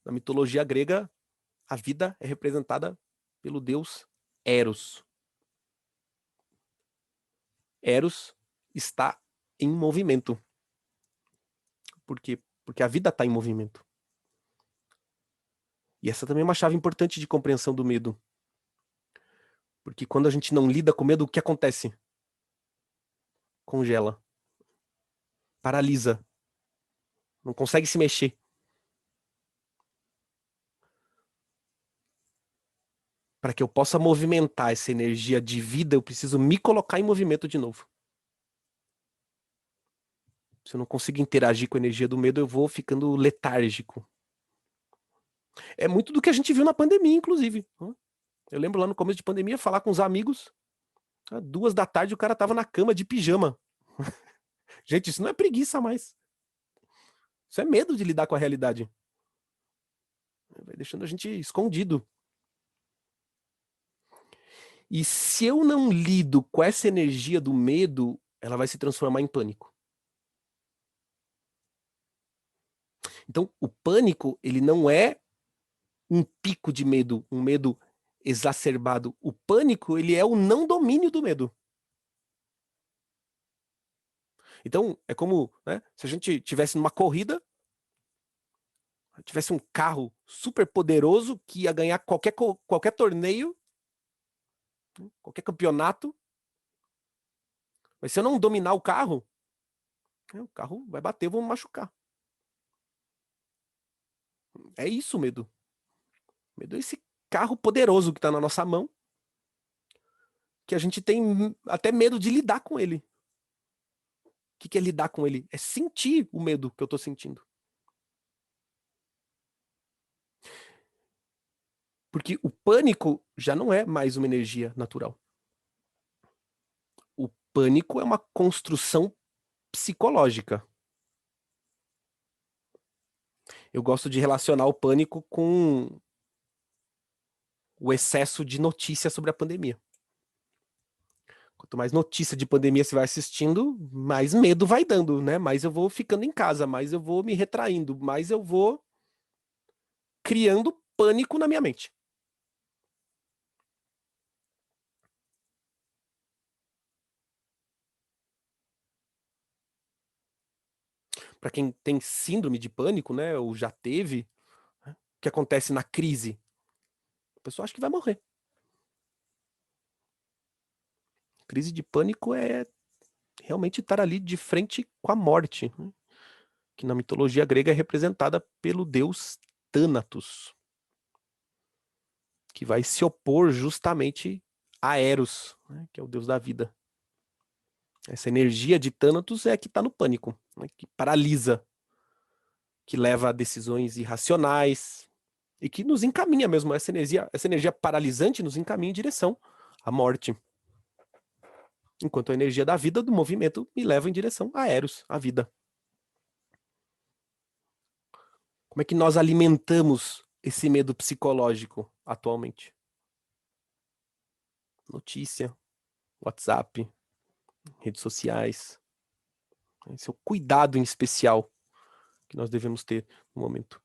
Na mitologia grega, a vida é representada pelo deus Eros. Eros está em movimento. Por quê? Porque a vida está em movimento. E essa também é uma chave importante de compreensão do medo. Porque quando a gente não lida com medo, o que acontece? Congela. Paralisa. Não consegue se mexer. Para que eu possa movimentar essa energia de vida, eu preciso me colocar em movimento de novo. Se eu não consigo interagir com a energia do medo, eu vou ficando letárgico. É muito do que a gente viu na pandemia, inclusive. Eu lembro lá no começo de pandemia, falar com os amigos, às 2 da tarde o cara tava na cama de pijama. Gente, isso não é preguiça mais. Isso é medo de lidar com a realidade. Vai deixando a gente escondido. E se eu não lido com essa energia do medo, ela vai se transformar em pânico. Então, o pânico, ele não é um pico de medo, um medo exacerbado. O pânico, ele é o não domínio do medo. Então, é como, né, se a gente tivesse numa corrida, tivesse um carro super poderoso que ia ganhar qualquer torneio, qualquer campeonato, mas se eu não dominar o carro vai bater, eu vou me machucar. É isso o medo. Medo é esse carro poderoso que está na nossa mão, que a gente tem até medo de lidar com ele. O que é lidar com ele? É sentir o medo que eu estou sentindo. Porque o pânico já não é mais uma energia natural. O pânico é uma construção psicológica. Eu gosto de relacionar o pânico com o excesso de notícia sobre a pandemia. Quanto mais notícia de pandemia você vai assistindo, mais medo vai dando, né? Mais eu vou ficando em casa, mais eu vou me retraindo, mais eu vou criando pânico na minha mente. Para quem tem síndrome de pânico, né, ou já teve, né, o que acontece na crise? A pessoa acha que vai morrer. Crise de pânico é realmente estar ali de frente com a morte, né? Que na mitologia grega é representada pelo deus Thanatos, que vai se opor justamente a Eros, né, que é o deus da vida. Essa energia de Thanatos é a que está no pânico, né, que paralisa, que leva a decisões irracionais e que nos encaminha mesmo. Essa energia paralisante nos encaminha em direção à morte. Enquanto a energia da vida, do movimento, me leva em direção a Eros, a vida. Como é que nós alimentamos esse medo psicológico atualmente? Notícia, WhatsApp, redes sociais. Esse é o cuidado em especial que nós devemos ter no momento.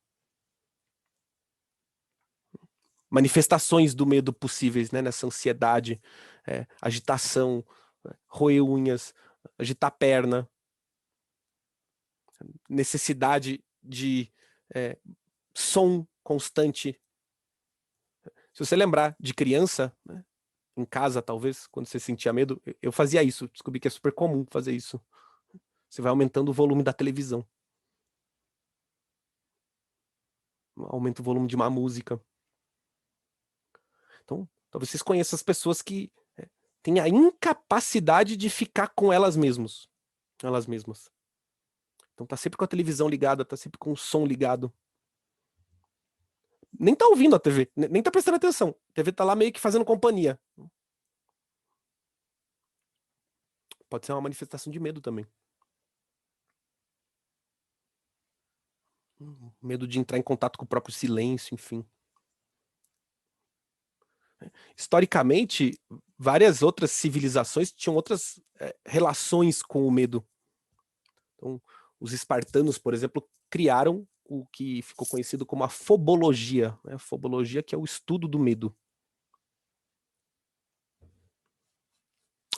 manifestações do medo possíveis, né? Nessa ansiedade, agitação, roer unhas, agitar a perna, necessidade de som constante. Se você lembrar de criança, né, em casa talvez, quando você sentia medo, eu fazia isso, descobri que é super comum fazer isso. Você vai aumentando o volume da televisão. Aumenta o volume de uma música. Então, talvez vocês conheçam as pessoas que têm a incapacidade de ficar com elas mesmas. Então tá sempre com a televisão ligada, tá sempre com o som ligado. Nem tá ouvindo a TV, nem tá prestando atenção. A TV tá lá meio que fazendo companhia. Pode ser uma manifestação de medo também. Medo de entrar em contato com o próprio silêncio, enfim. Historicamente, várias outras civilizações tinham outras relações com o medo. Então, os espartanos, por exemplo, criaram o que ficou conhecido como a fobologia, né? A fobologia, que é o estudo do medo.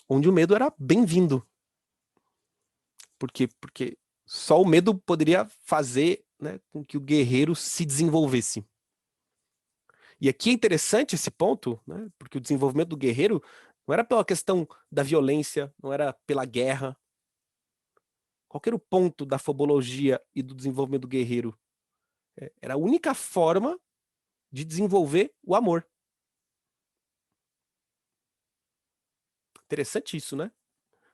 Onde o medo era bem-vindo. Por quê? Porque só o medo poderia fazer, né, com que o guerreiro se desenvolvesse. E aqui é interessante esse ponto, né, porque o desenvolvimento do guerreiro não era pela questão da violência, não era pela guerra. Qual que era o ponto da fobologia e do desenvolvimento do guerreiro? Era a única forma de desenvolver o amor. Interessante isso, né?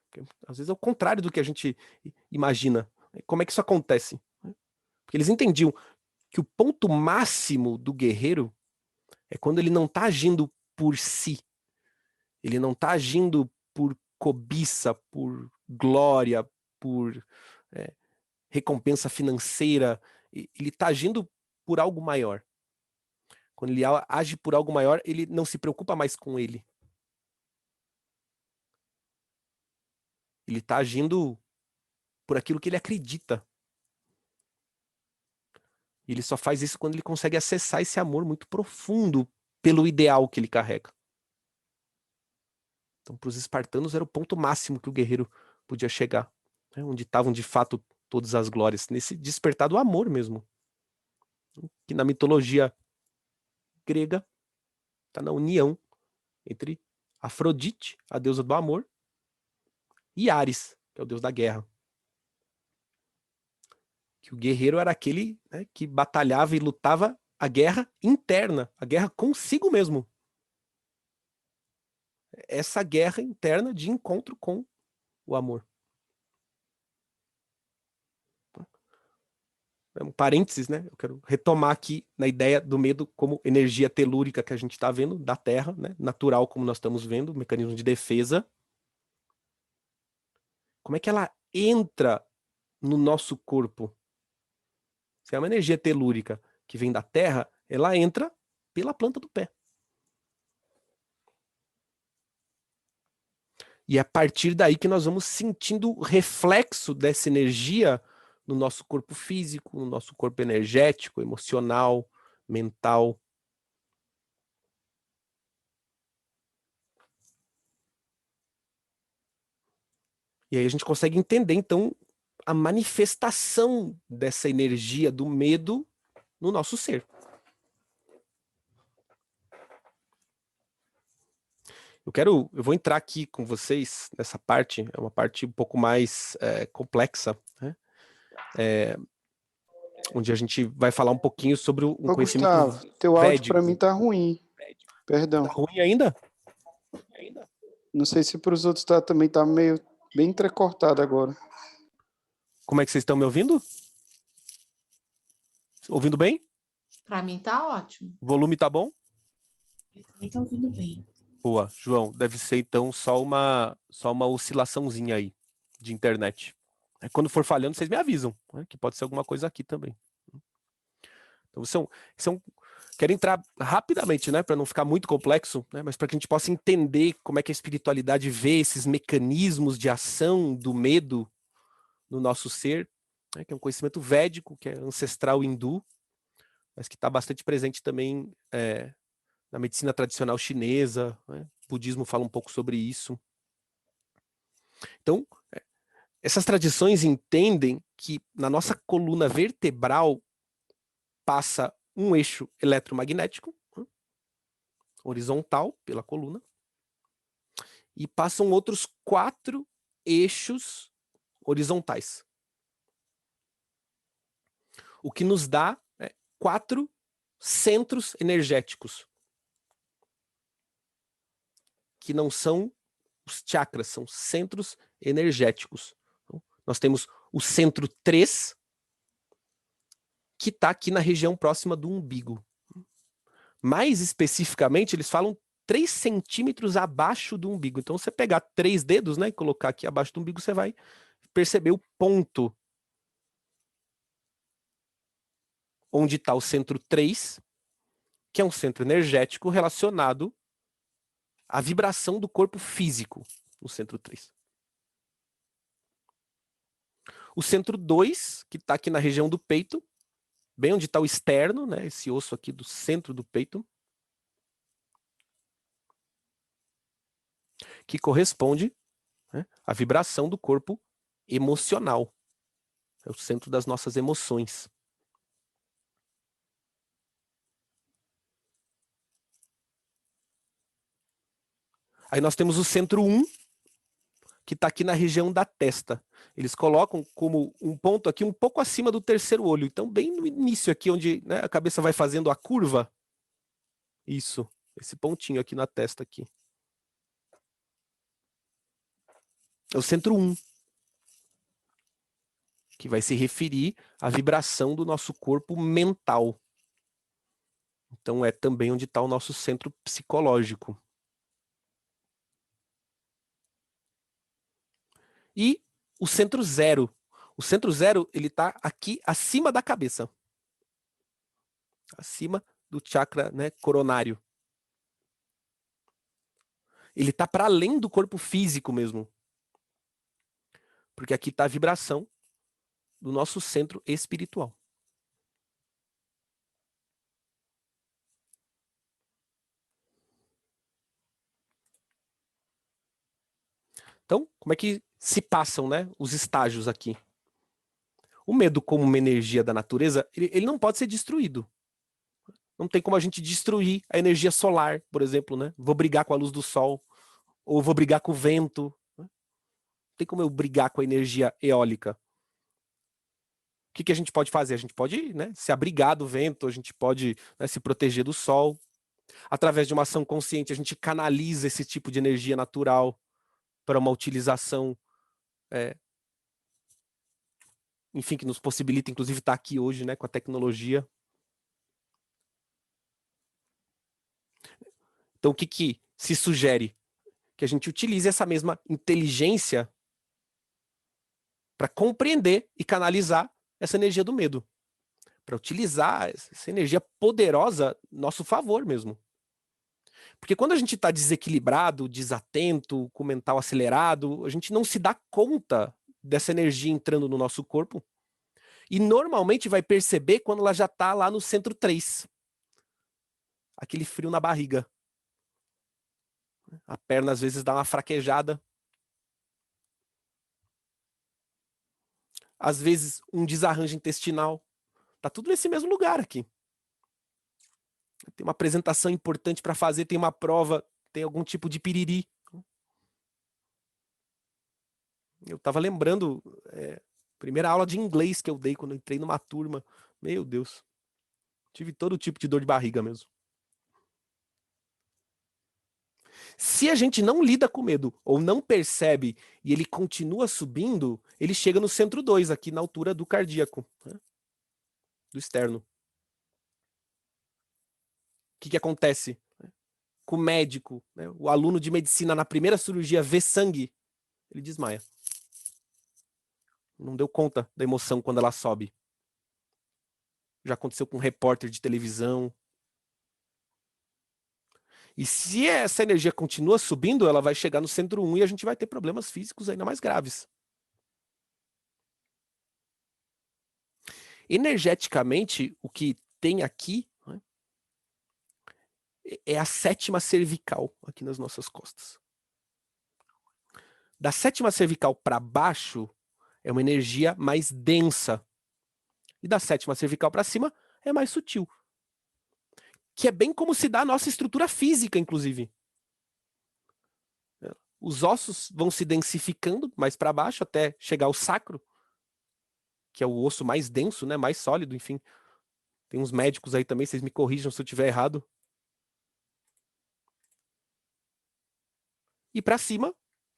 Porque, às vezes é o contrário do que a gente imagina. Como é que isso acontece? Porque eles entendiam que o ponto máximo do guerreiro é quando ele não está agindo por si. Ele não está agindo por cobiça, por glória, por recompensa financeira. Ele está agindo por algo maior. Quando ele age por algo maior, ele não se preocupa mais com ele. Ele está agindo por aquilo que ele acredita. E ele só faz isso quando ele consegue acessar esse amor muito profundo pelo ideal que ele carrega. Então, para os espartanos, era o ponto máximo que o guerreiro podia chegar, né? Onde estavam, de fato, todas as glórias, nesse despertar do amor mesmo. Que na mitologia grega está na união entre Afrodite, a deusa do amor, e Ares, que é o deus da guerra. Que o guerreiro era aquele, né, que batalhava e lutava a guerra interna, a guerra consigo mesmo. Essa guerra interna de encontro com o amor. Um parênteses, né? Eu quero retomar aqui na ideia do medo como energia telúrica que a gente está vendo da Terra, né? Natural como nós estamos vendo, mecanismo de defesa. Como é que ela entra no nosso corpo? Se é uma energia telúrica que vem da Terra, ela entra pela planta do pé. E é a partir daí que nós vamos sentindo o reflexo dessa energia no nosso corpo físico, no nosso corpo energético, emocional, mental. E aí a gente consegue entender, então, a manifestação dessa energia do medo no nosso ser. Eu vou entrar aqui com vocês nessa parte, é uma parte um pouco mais complexa, né? Onde a gente vai falar um pouquinho sobre um Ô, conhecimento Gustavo, teu áudio para mim védico. tá ruim. Perdão. Tá ruim ainda? Não sei se para os outros também tá meio bem entrecortado agora. Como é que vocês estão me ouvindo? Ouvindo bem? Para mim tá ótimo. O volume tá bom? Eu também tô ouvindo bem. Boa, João, deve ser então só uma oscilaçãozinha aí de internet. Quando for falhando, vocês me avisam, né? Que pode ser alguma coisa aqui também. Então, quero entrar rapidamente, né, para não ficar muito complexo, né, mas para que a gente possa entender como é que a espiritualidade vê esses mecanismos de ação do medo no nosso ser, né, que é um conhecimento védico, que é ancestral hindu, mas que está bastante presente também na medicina tradicional chinesa, né? O budismo fala um pouco sobre isso. Então, essas tradições entendem que na nossa coluna vertebral passa um eixo eletromagnético, né, horizontal pela coluna, e passam outros 4 eixos horizontais. O que nos dá 4 centros energéticos, que não são os chakras, são centros energéticos. Então, nós temos o centro 3, que está aqui na região próxima do umbigo. Mais especificamente, eles falam 3 centímetros abaixo do umbigo. Então, você pegar 3 dedos, né, e colocar aqui abaixo do umbigo, você vai perceber o ponto onde está o centro 3, que é um centro energético relacionado à vibração do corpo físico, no centro 3. O centro 2, que está aqui na região do peito, bem onde está o externo, né, esse osso aqui do centro do peito, que corresponde, né, à vibração do corpo emocional. É o centro das nossas emoções. Aí nós temos o centro 1, que está aqui na região da testa. Eles colocam como um ponto aqui um pouco acima do terceiro olho. Então, bem no início aqui, onde, né, a cabeça vai fazendo a curva. Isso, esse pontinho aqui na testa aqui. É o centro 1, que vai se referir à vibração do nosso corpo mental. Então, é também onde está o nosso centro psicológico. E o centro 0. O centro 0, ele está aqui acima da cabeça. Acima do chakra, né, coronário. Ele está para além do corpo físico mesmo. Porque aqui está a vibração do nosso centro espiritual. Então, como é que se passam, né, os estágios aqui? O medo, como uma energia da natureza, ele não pode ser destruído. Não tem como a gente destruir a energia solar, por exemplo, né? Vou brigar com a luz do sol, ou vou brigar com o vento. Né? Não tem como eu brigar com a energia eólica. O que a gente pode fazer? A gente pode, né, se abrigar do vento, a gente pode, né, se proteger do sol. Através de uma ação consciente, a gente canaliza esse tipo de energia natural para uma utilização, enfim, que nos possibilita, inclusive, estar aqui hoje, né, com a tecnologia. Então, o que se sugere? Que a gente utilize essa mesma inteligência para compreender e canalizar essa energia do medo. Para utilizar essa energia poderosa a nosso favor mesmo. Porque quando a gente está desequilibrado, desatento, com o mental acelerado, a gente não se dá conta dessa energia entrando no nosso corpo. E normalmente vai perceber quando ela já está lá no centro 3. Aquele frio na barriga. A perna às vezes dá uma fraquejada. Às vezes um desarranjo intestinal. Tá tudo nesse mesmo lugar aqui. Tem uma apresentação importante para fazer, tem uma prova, tem algum tipo de piriri. Eu estava lembrando, primeira aula de inglês que eu dei quando eu entrei numa turma. Meu Deus. Tive todo tipo de dor de barriga mesmo. Se a gente não lida com medo ou não percebe e ele continua subindo, ele chega no centro 2, aqui na altura do cardíaco, né? Do externo. O que acontece com o médico, né? O aluno de medicina na primeira cirurgia vê sangue, ele desmaia. Não deu conta da emoção quando ela sobe. Já aconteceu com um repórter de televisão. E se essa energia continua subindo, ela vai chegar no centro 1 e a gente vai ter problemas físicos ainda mais graves. Energeticamente, o que tem aqui, né, é a 7ª cervical aqui nas nossas costas. Da 7ª cervical para baixo é uma energia mais densa. E da 7ª cervical para cima é mais sutil. Que é bem como se dá a nossa estrutura física, inclusive. Os ossos vão se densificando mais para baixo até chegar ao sacro, que é o osso mais denso, né, mais sólido, enfim. Tem uns médicos aí também, vocês me corrijam se eu estiver errado. E para cima,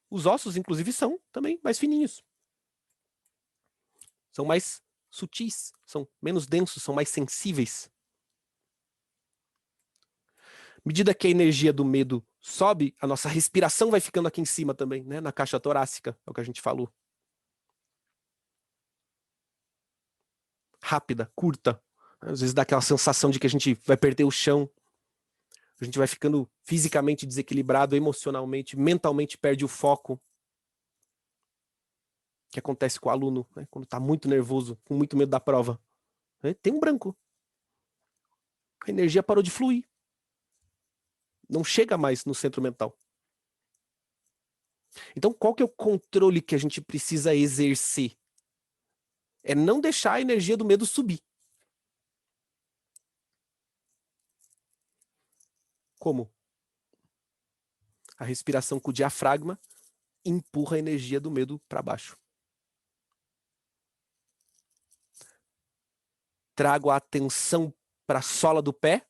os ossos, inclusive, são também mais fininhos. São mais sutis, são menos densos, são mais sensíveis. À medida que a energia do medo sobe, a nossa respiração vai ficando aqui em cima também, né? Na caixa torácica, é o que a gente falou. Rápida, curta. Às vezes dá aquela sensação de que a gente vai perder o chão. A gente vai ficando fisicamente desequilibrado, emocionalmente, mentalmente perde o foco. O que acontece com o aluno, né? Quando está muito nervoso, com muito medo da prova. Né? Tem um branco. A energia parou de fluir. Não chega mais no centro mental. Então, qual que é o controle que a gente precisa exercer? É não deixar a energia do medo subir. Como? A respiração com o diafragma empurra a energia do medo para baixo. Trago a atenção para a sola do pé,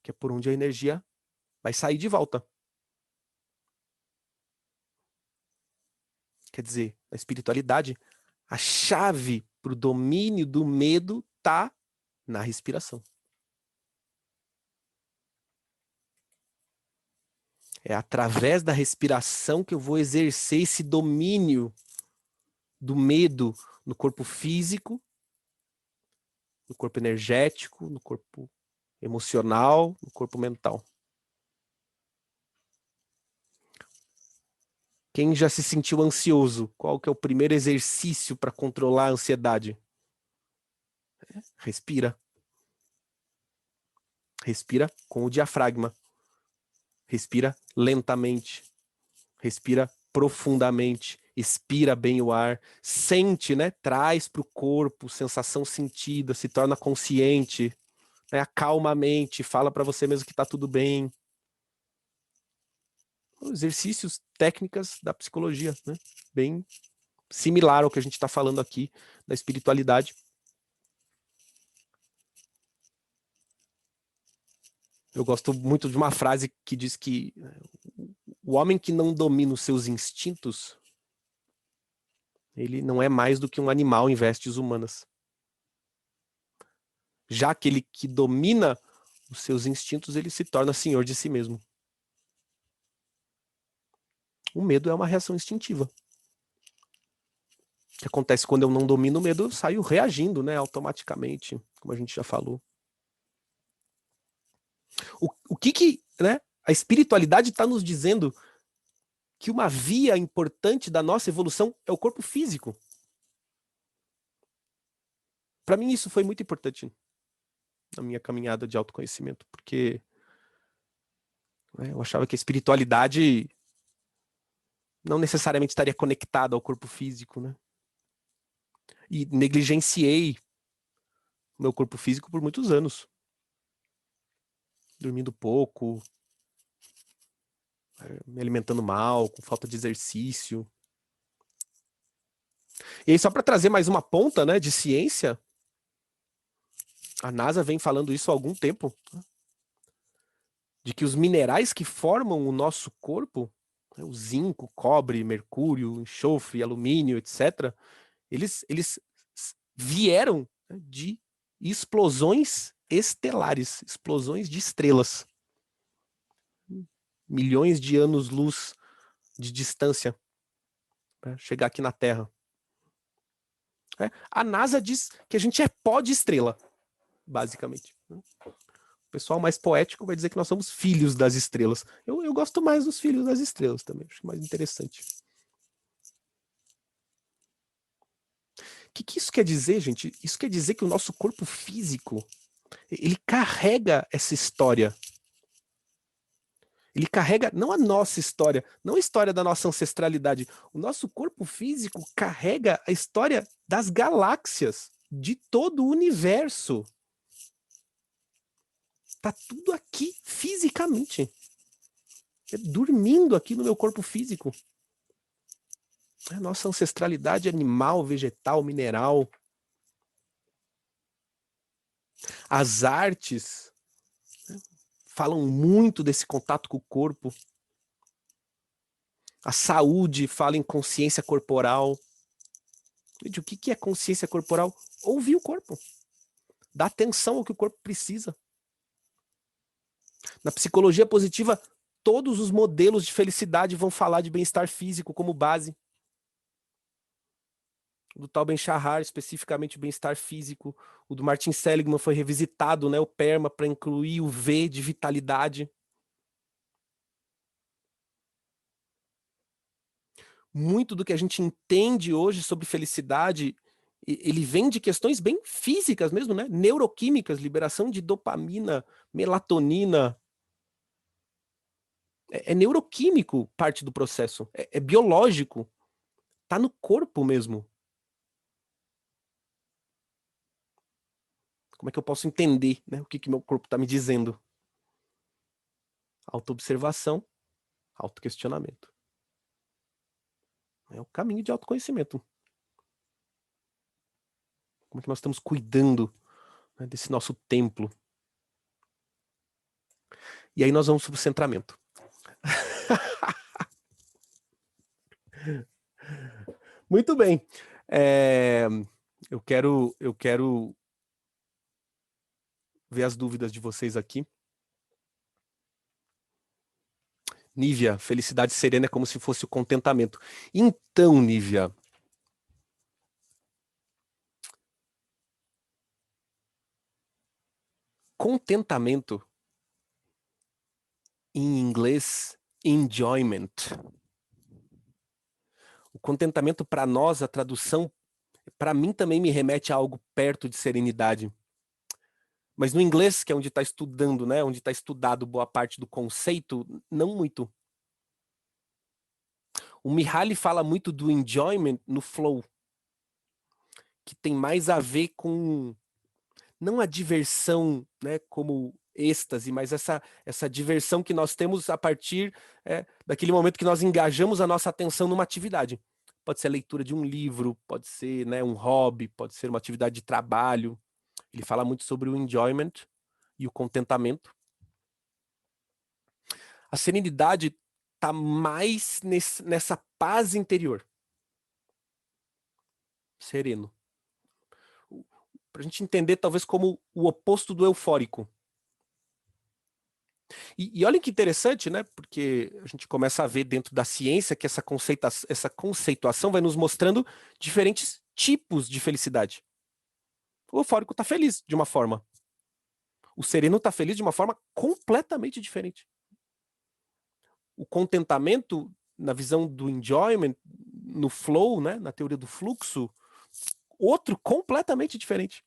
que é por onde a energia vai sair de volta. Quer dizer, na espiritualidade, a chave para o domínio do medo está na respiração. É através da respiração que eu vou exercer esse domínio do medo no corpo físico, no corpo energético, no corpo emocional, no corpo mental. Quem já se sentiu ansioso? Qual que é o primeiro exercício para controlar a ansiedade? Respira. Respira com o diafragma. Respira lentamente. Respira profundamente. Expira bem o ar. Sente, né? Traz para o corpo sensação sentida, se torna consciente. Né? Acalma a mente, fala para você mesmo que está tudo bem. Exercícios, técnicas da psicologia, né? Bem similar ao que a gente está falando aqui da espiritualidade. Eu gosto muito de uma frase que diz que o homem que não domina os seus instintos, ele não é mais do que um animal em vestes humanas. Já aquele que domina os seus instintos, ele se torna senhor de si mesmo. O medo é uma reação instintiva. O que acontece quando eu não domino o medo, eu saio reagindo, né, automaticamente, como a gente já falou. O que né, a espiritualidade está nos dizendo que uma via importante da nossa evolução é o corpo físico. Para mim isso foi muito importante na minha caminhada de autoconhecimento, porque né, eu achava que a espiritualidade não necessariamente estaria conectada ao corpo físico, né? E negligenciei o meu corpo físico por muitos anos. Dormindo pouco, me alimentando mal, com falta de exercício. E aí, só para trazer mais uma ponta, né, de ciência, a NASA vem falando isso há algum tempo, de que os minerais que formam o nosso corpo, né, o zinco, cobre, mercúrio, enxofre, alumínio, etc., eles vieram de explosões estelares, explosões de estrelas. Milhões de anos-luz de distância para chegar aqui na Terra. A NASA diz que a gente é pó de estrela, basicamente. O pessoal mais poético vai dizer que nós somos filhos das estrelas. Eu gosto mais dos filhos das estrelas também, acho mais interessante. O que isso quer dizer, gente? Isso quer dizer que o nosso corpo físico, ele carrega essa história Ele carrega não a nossa história, não a história da nossa ancestralidade. O nosso corpo físico carrega a história das galáxias, de todo o universo. Tá tudo aqui fisicamente. Dormindo aqui no meu corpo físico. A nossa ancestralidade animal, vegetal, mineral. As artes falam muito desse contato com o corpo. A saúde fala em consciência corporal. Gente, o que é consciência corporal? Ouvir o corpo. Dar atenção ao que o corpo precisa. Na psicologia positiva, todos os modelos de felicidade vão falar de bem-estar físico como base. O do Tal Ben-Shahar, especificamente o bem-estar físico. O do Martin Seligman foi revisitado, né, o PERMA, para incluir o V de vitalidade. Muito do que a gente entende hoje sobre felicidade, ele vem de questões bem físicas mesmo, né? Neuroquímicas, liberação de dopamina, melatonina. É neuroquímico parte do processo, é biológico, tá no corpo mesmo. Como é que eu posso entender, né, o que meu corpo está me dizendo? Autoobservação, autoquestionamento. É o caminho de autoconhecimento. Como é que nós estamos cuidando, né, desse nosso templo? E aí nós vamos para o centramento. Muito bem. Eu quero ver as dúvidas de vocês aqui. Nívia, felicidade serena é como se fosse o contentamento. Então, Nívia, contentamento, em inglês, enjoyment. O contentamento para nós, a tradução, para mim também me remete a algo perto de serenidade. Mas no inglês, que é onde está estudando, né, onde está estudado boa parte do conceito, não muito. O Mihaly fala muito do enjoyment no flow, que tem mais a ver com, não a diversão, né, como êxtase, mas essa diversão que nós temos a partir daquele momento que nós engajamos a nossa atenção numa atividade. Pode ser a leitura de um livro, pode ser, né, um hobby, pode ser uma atividade de trabalho. Ele fala muito sobre o enjoyment e o contentamento. A serenidade está mais nessa paz interior. Sereno. Para a gente entender, talvez, como o oposto do eufórico. E olha que interessante, né? Porque a gente começa a ver dentro da ciência que essa conceituação vai nos mostrando diferentes tipos de felicidade. O eufórico está feliz de uma forma. O sereno está feliz de uma forma completamente diferente. O contentamento, na visão do enjoyment, no flow, né? Na teoria do fluxo, outro completamente diferente.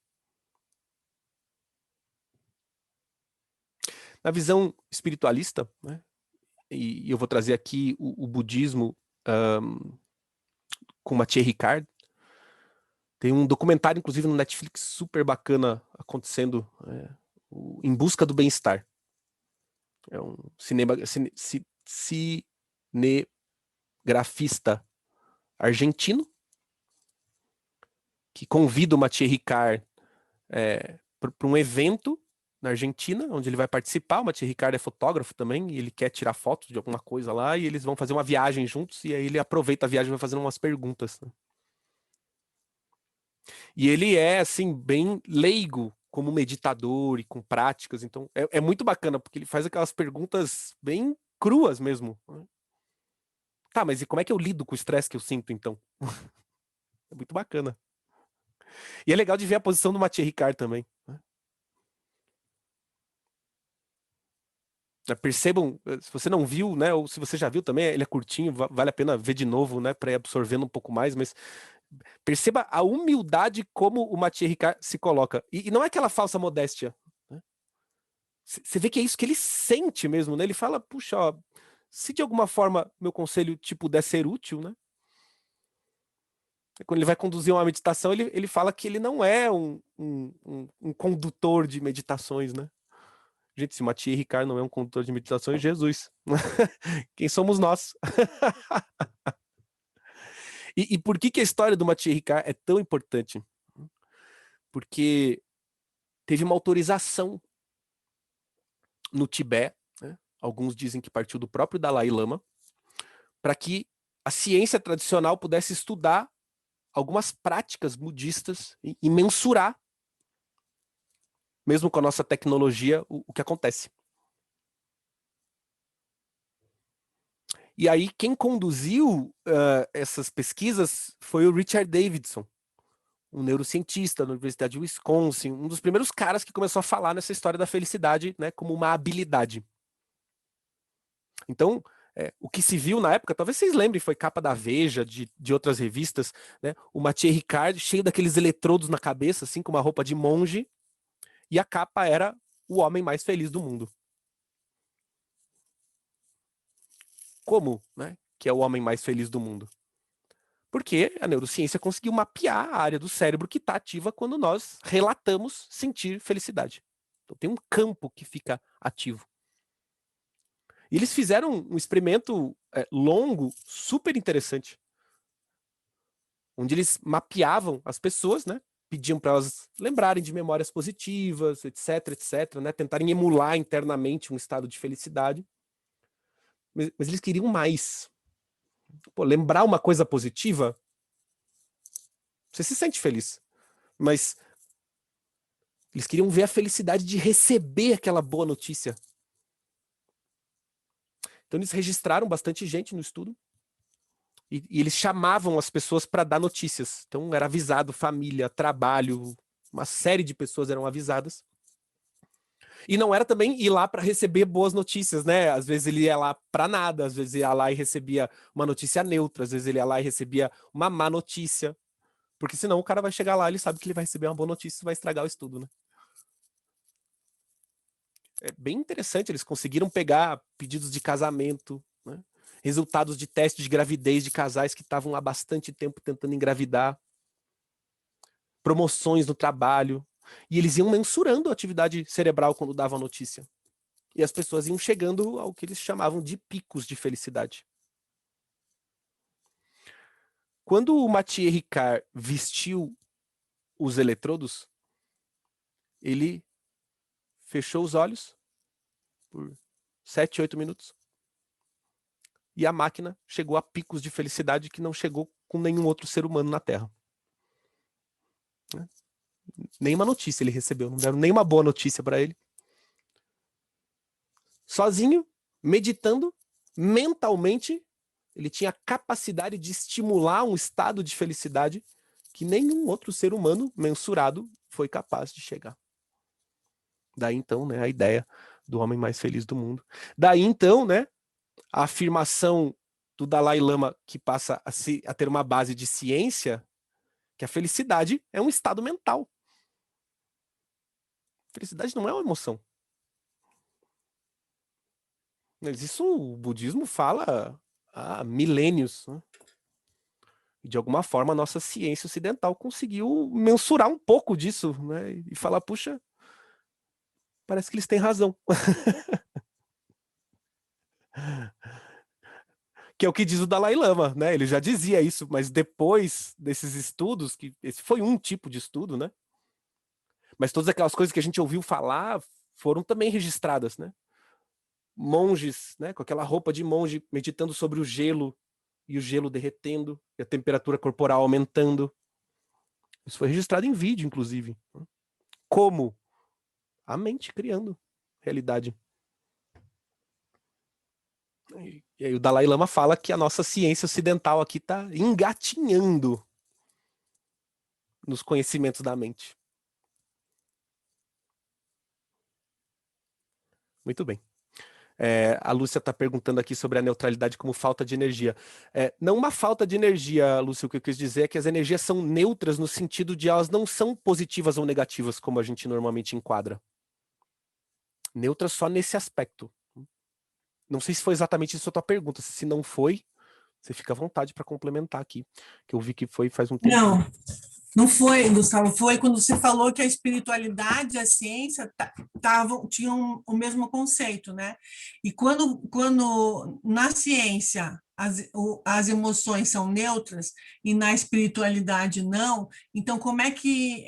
Na visão espiritualista, né, e eu vou trazer aqui o budismo com Mathieu Ricard. Tem um documentário, inclusive, no Netflix, super bacana acontecendo, Em Busca do Bem-Estar. É um cinegrafista argentino que convida o Mathieu Ricard para um evento na Argentina, onde ele vai participar. O Mathieu Ricard é fotógrafo também, e ele quer tirar fotos de alguma coisa lá, e eles vão fazer uma viagem juntos, e aí ele aproveita a viagem e vai fazendo umas perguntas, né? E ele é, assim, bem leigo como meditador e com práticas, então é muito bacana, porque ele faz aquelas perguntas bem cruas mesmo. Tá, mas e como é que eu lido com o estresse que eu sinto, então? É muito bacana. E é legal de ver a posição do Mathieu Ricard também. Percebam, se você não viu, né, ou se você já viu também, ele é curtinho, vale a pena ver de novo, né, para ir absorvendo um pouco mais, mas perceba a humildade como o Mathieu Ricard se coloca. E não é aquela falsa modéstia, né? Você vê que é isso que ele sente mesmo, né? Ele fala, puxa, ó, se de alguma forma meu conselho te puder ser útil, né? Quando ele vai conduzir uma meditação, ele fala que ele não é um condutor de meditações, né? Gente, se o Mathieu Ricard não é um condutor de meditações, Jesus. Quem somos nós? E por que a história do Mathieu Ricard é tão importante? Porque teve uma autorização no Tibete, né? Alguns dizem que partiu do próprio Dalai Lama, para que a ciência tradicional pudesse estudar algumas práticas budistas e mensurar, mesmo com a nossa tecnologia, o que acontece. E aí, quem conduziu essas pesquisas foi o Richard Davidson, um neurocientista da Universidade de Wisconsin, um dos primeiros caras que começou a falar nessa história da felicidade, né, como uma habilidade. Então, o que se viu na época, talvez vocês lembrem, foi capa da Veja, de outras revistas, né, o Mathieu Ricard cheio daqueles eletrodos na cabeça, assim, com uma roupa de monge, e a capa era o homem mais feliz do mundo. Como, né, que é o homem mais feliz do mundo? Porque a neurociência conseguiu mapear a área do cérebro que está ativa quando nós relatamos sentir felicidade. Então tem um campo que fica ativo. E eles fizeram um experimento longo, super interessante, onde eles mapeavam as pessoas, né? Pediam para elas lembrarem de memórias positivas, etc, etc, né? Tentarem emular internamente um estado de felicidade. Mas eles queriam mais. Pô, lembrar uma coisa positiva, você se sente feliz. Mas eles queriam ver a felicidade de receber aquela boa notícia. Então eles registraram bastante gente no estudo. E eles chamavam as pessoas para dar notícias. Então era avisado, família, trabalho, uma série de pessoas eram avisadas. E não era também ir lá para receber boas notícias, né? Às vezes ele ia lá para nada, às vezes ia lá e recebia uma notícia neutra, às vezes ele ia lá e recebia uma má notícia. Porque senão o cara vai chegar lá, ele sabe que ele vai receber uma boa notícia e vai estragar o estudo, né? É bem interessante, eles conseguiram pegar pedidos de casamento, né? Resultados de teste de gravidez de casais que estavam há bastante tempo tentando engravidar, promoções no trabalho, e eles iam mensurando a atividade cerebral quando davam a notícia. E as pessoas iam chegando ao que eles chamavam de picos de felicidade. Quando o Mathieu Ricard vestiu os eletrodos, ele fechou os olhos por 7, 8 minutos. E a máquina chegou a picos de felicidade que não chegou com nenhum outro ser humano na Terra. Nenhuma notícia ele recebeu, não deram nenhuma boa notícia para ele. Sozinho, meditando, mentalmente, ele tinha a capacidade de estimular um estado de felicidade que nenhum outro ser humano mensurado foi capaz de chegar. Daí então, né, a ideia do homem mais feliz do mundo. Daí então, né, a afirmação do Dalai Lama que passa a ter uma base de ciência, que a felicidade é um estado mental. Felicidade não é uma emoção. Mas isso o budismo fala há milênios, né? E de alguma forma a nossa ciência ocidental conseguiu mensurar um pouco disso, né? E falar, puxa, parece que eles têm razão. Que é o que diz o Dalai Lama, né? Ele já dizia isso, mas depois desses estudos, que esse foi um tipo de estudo, né? Mas todas aquelas coisas que a gente ouviu falar foram também registradas, né? Monges, né, com aquela roupa de monge meditando sobre o gelo e o gelo derretendo e a temperatura corporal aumentando. Isso foi registrado em vídeo, inclusive. Como? A mente criando realidade. E aí o Dalai Lama fala que a nossa ciência ocidental aqui está engatinhando nos conhecimentos da mente. Muito bem. A Lúcia está perguntando aqui sobre a neutralidade como falta de energia. Não uma falta de energia, Lúcia, o que eu quis dizer é que as energias são neutras no sentido de elas não são positivas ou negativas, como a gente normalmente enquadra. Neutra só nesse aspecto. Não sei se foi exatamente isso a tua pergunta. Se não foi, você fica à vontade para complementar aqui. Que eu vi que foi faz um tempo. Não, não foi, Gustavo. Foi quando você falou que a espiritualidade e a ciência tinham o mesmo conceito, né? E quando na ciência as emoções são neutras e na espiritualidade não, então como é que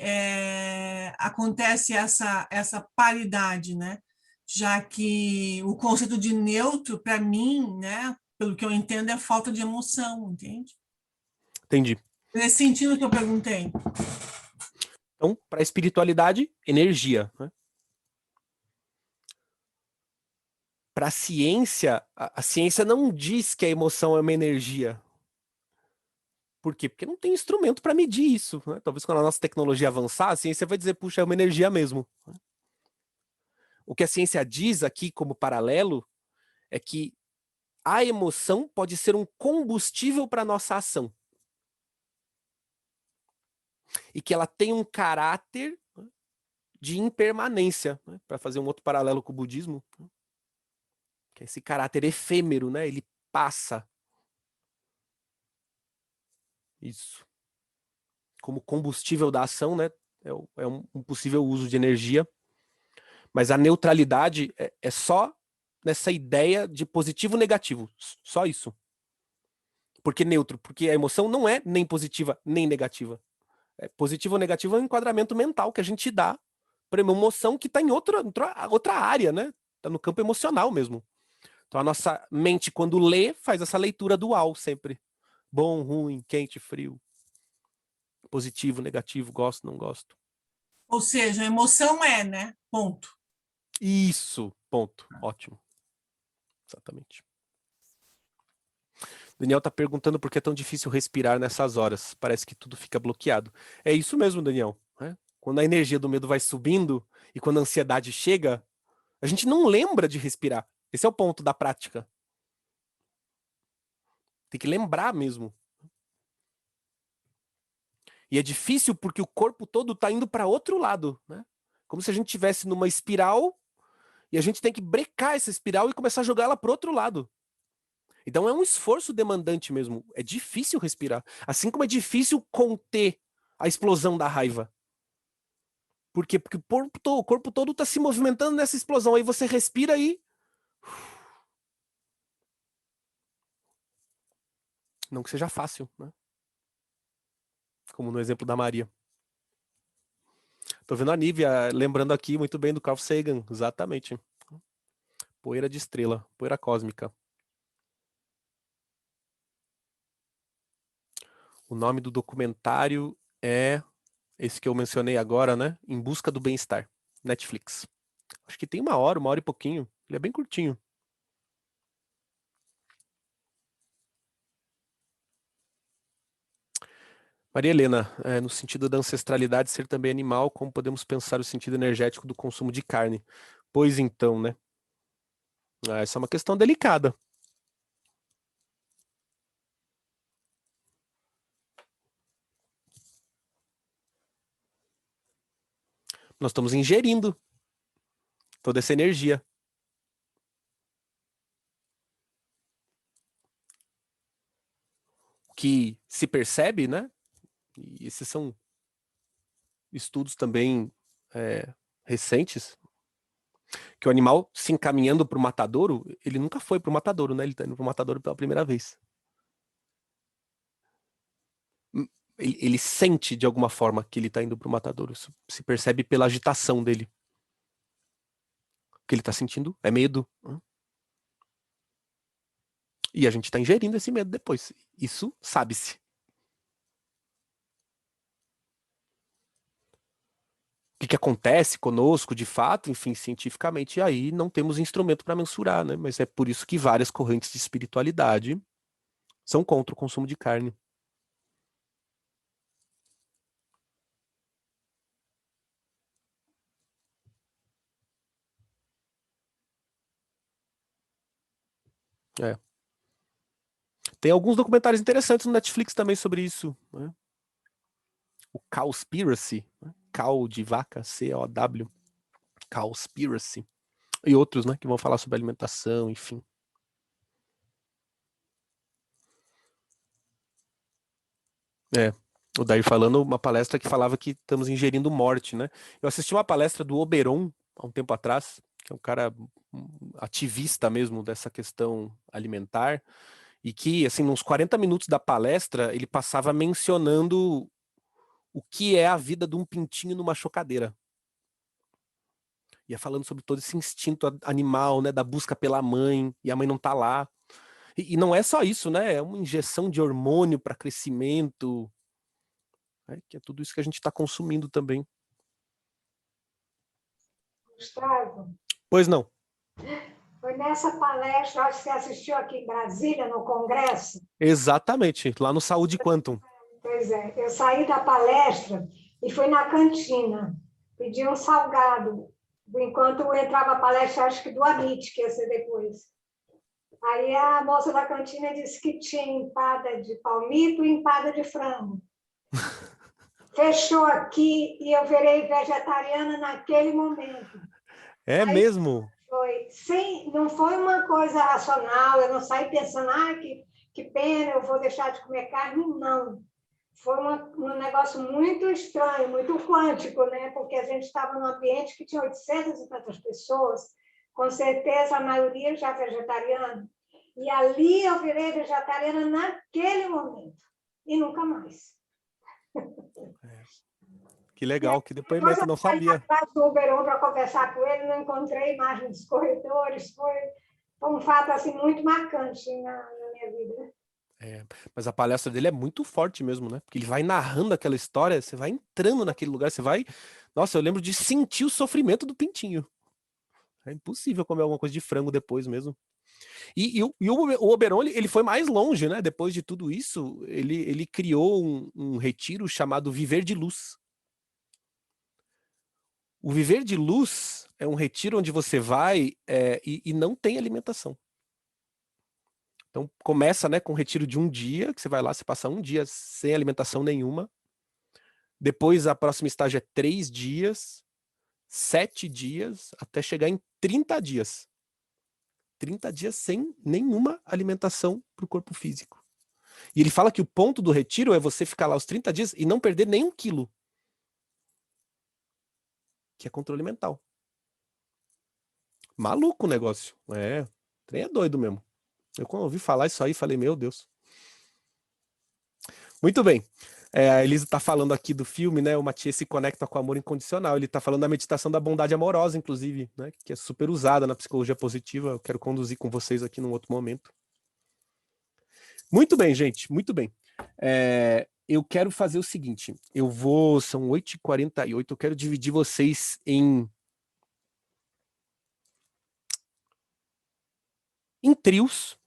acontece essa paridade, né? Já que o conceito de neutro, para mim, né, pelo que eu entendo, é falta de emoção, entende? Entendi. Nesse sentido que eu perguntei. Então, para a espiritualidade, energia. Né? Para a ciência não diz que a emoção é uma energia. Por quê? Porque não tem instrumento para medir isso. Né? Talvez quando a nossa tecnologia avançar, a ciência vai dizer, puxa, é uma energia mesmo. O que a ciência diz aqui como paralelo é que a emoção pode ser um combustível para a nossa ação. E que ela tem um caráter de impermanência, né? Para fazer um outro paralelo com o budismo, que é esse caráter efêmero, né? Ele passa. Isso. Como combustível da ação, né? É um possível uso de energia. Mas a neutralidade é só nessa ideia de positivo e negativo. Só isso. Por que neutro? Porque a emoção não é nem positiva nem negativa. Positivo ou negativo é um enquadramento mental que a gente dá para uma emoção que está em outra área, né? Está no campo emocional mesmo. Então a nossa mente, quando lê, faz essa leitura dual sempre. Bom, ruim, quente, frio. Positivo, negativo, gosto, não gosto. Ou seja, a emoção né? Ponto. Isso, ponto. Ótimo. Exatamente. Daniel está perguntando por que é tão difícil respirar nessas horas. Parece que tudo fica bloqueado. É isso mesmo, Daniel. Né? Quando a energia do medo vai subindo e quando a ansiedade chega, a gente não lembra de respirar. Esse é o ponto da prática. Tem que lembrar mesmo. E é difícil porque o corpo todo está indo para outro lado. Né? Como se a gente estivesse numa espiral e a gente tem que brecar essa espiral e começar a jogar ela para outro lado. Então é um esforço demandante mesmo. É difícil respirar. Assim como é difícil conter a explosão da raiva. Por quê? Porque o corpo todo está se movimentando nessa explosão. Aí você respira e... Não que seja fácil, né? Como no exemplo da Maria. Tô vendo a Nívia lembrando aqui muito bem do Carl Sagan. Exatamente. Poeira de estrela. Poeira cósmica. O nome do documentário é esse que eu mencionei agora, né? Em Busca do Bem-Estar. Netflix. Acho que tem 1 hora e pouquinho. Ele é bem curtinho. Maria Helena, no sentido da ancestralidade ser também animal, como podemos pensar o sentido energético do consumo de carne? Pois então, né? Essa é uma questão delicada. Nós estamos ingerindo toda essa energia. O que se percebe, né? E esses são estudos também recentes, que o animal se encaminhando para o matadouro, ele nunca foi para o matadouro, né? Ele está indo para o matadouro pela primeira vez. Ele sente de alguma forma que ele está indo para o matadouro. Isso se percebe pela agitação dele. O que ele está sentindo é medo. E a gente está ingerindo esse medo depois. Isso sabe-se. O que acontece conosco, de fato, enfim, cientificamente, aí não temos instrumento para mensurar, né? Mas é por isso que várias correntes de espiritualidade são contra o consumo de carne. Tem alguns documentários interessantes no Netflix também sobre isso. Né? O Cowspiracy, né? Cow de vaca, C-O-W. Cowspiracy. E outros, né, que vão falar sobre alimentação, enfim. O Dair falando uma palestra que falava que estamos ingerindo morte, né? Eu assisti uma palestra do Oberon há um tempo atrás, que é um cara ativista mesmo dessa questão alimentar, e que, assim, nos 40 minutos da palestra, ele passava mencionando o que é a vida de um pintinho numa chocadeira. Ia falando sobre todo esse instinto animal, né, da busca pela mãe, e a mãe não tá lá. E não é só isso, né? É uma injeção de hormônio para crescimento, né, que é tudo isso que a gente está consumindo também. Gustavo, Pois não. foi nessa palestra, acho que você assistiu aqui em Brasília, no Congresso. Exatamente, lá no Saúde Quantum. Pois é, eu saí da palestra e fui na cantina, pedi um salgado, enquanto entrava a palestra, acho que do Amit, que ia ser depois. Aí a moça da cantina disse que tinha empada de palmito e empada de frango. Fechou aqui e eu virei vegetariana naquele momento. É Aí mesmo? foi, sim, não foi uma coisa racional, eu não saí pensando, que pena, eu vou deixar de comer carne, não. Foi um negócio muito estranho, muito quântico, né? Porque a gente estava num ambiente que tinha 800 e tantas pessoas, com certeza a maioria já vegetariana. E ali eu virei vegetariana naquele momento, e nunca mais. Que legal, que Depois depoimento, eu não saí sabia. atrás do Uber para conversar com ele, não encontrei mais nos corredores, foi um fato assim, muito marcante na minha vida. Mas a palestra dele é muito forte mesmo, né? Porque ele vai narrando aquela história, você vai entrando naquele lugar, você vai... Nossa, eu lembro de sentir o sofrimento do pintinho. É impossível comer alguma coisa de frango depois mesmo. O Oberon, ele foi mais longe, né? Depois de tudo isso, ele criou um retiro chamado Viver de Luz. O Viver de Luz é um retiro onde você vai e não tem alimentação. Então começa, né, com um retiro de um dia, que você vai lá, você passa um dia sem alimentação nenhuma. Depois a próxima estágio é 3 dias, 7 dias, até chegar em 30 dias. 30 dias sem nenhuma alimentação para o corpo físico. E ele fala que o ponto do retiro é você ficar lá os 30 dias e não perder nem 1 quilo. Que é controle mental. Maluco o negócio. O trem é doido mesmo. Eu quando ouvi falar isso aí, falei, meu Deus. Muito bem. A Elisa está falando aqui do filme, né? O Matias se conecta com o amor incondicional. Ele está falando da meditação da bondade amorosa, inclusive, né? Que é super usada na psicologia positiva. Eu quero conduzir com vocês aqui num outro momento. Muito bem, gente. Muito bem. Eu quero fazer o seguinte. São 8h48. Eu quero dividir vocês em trios.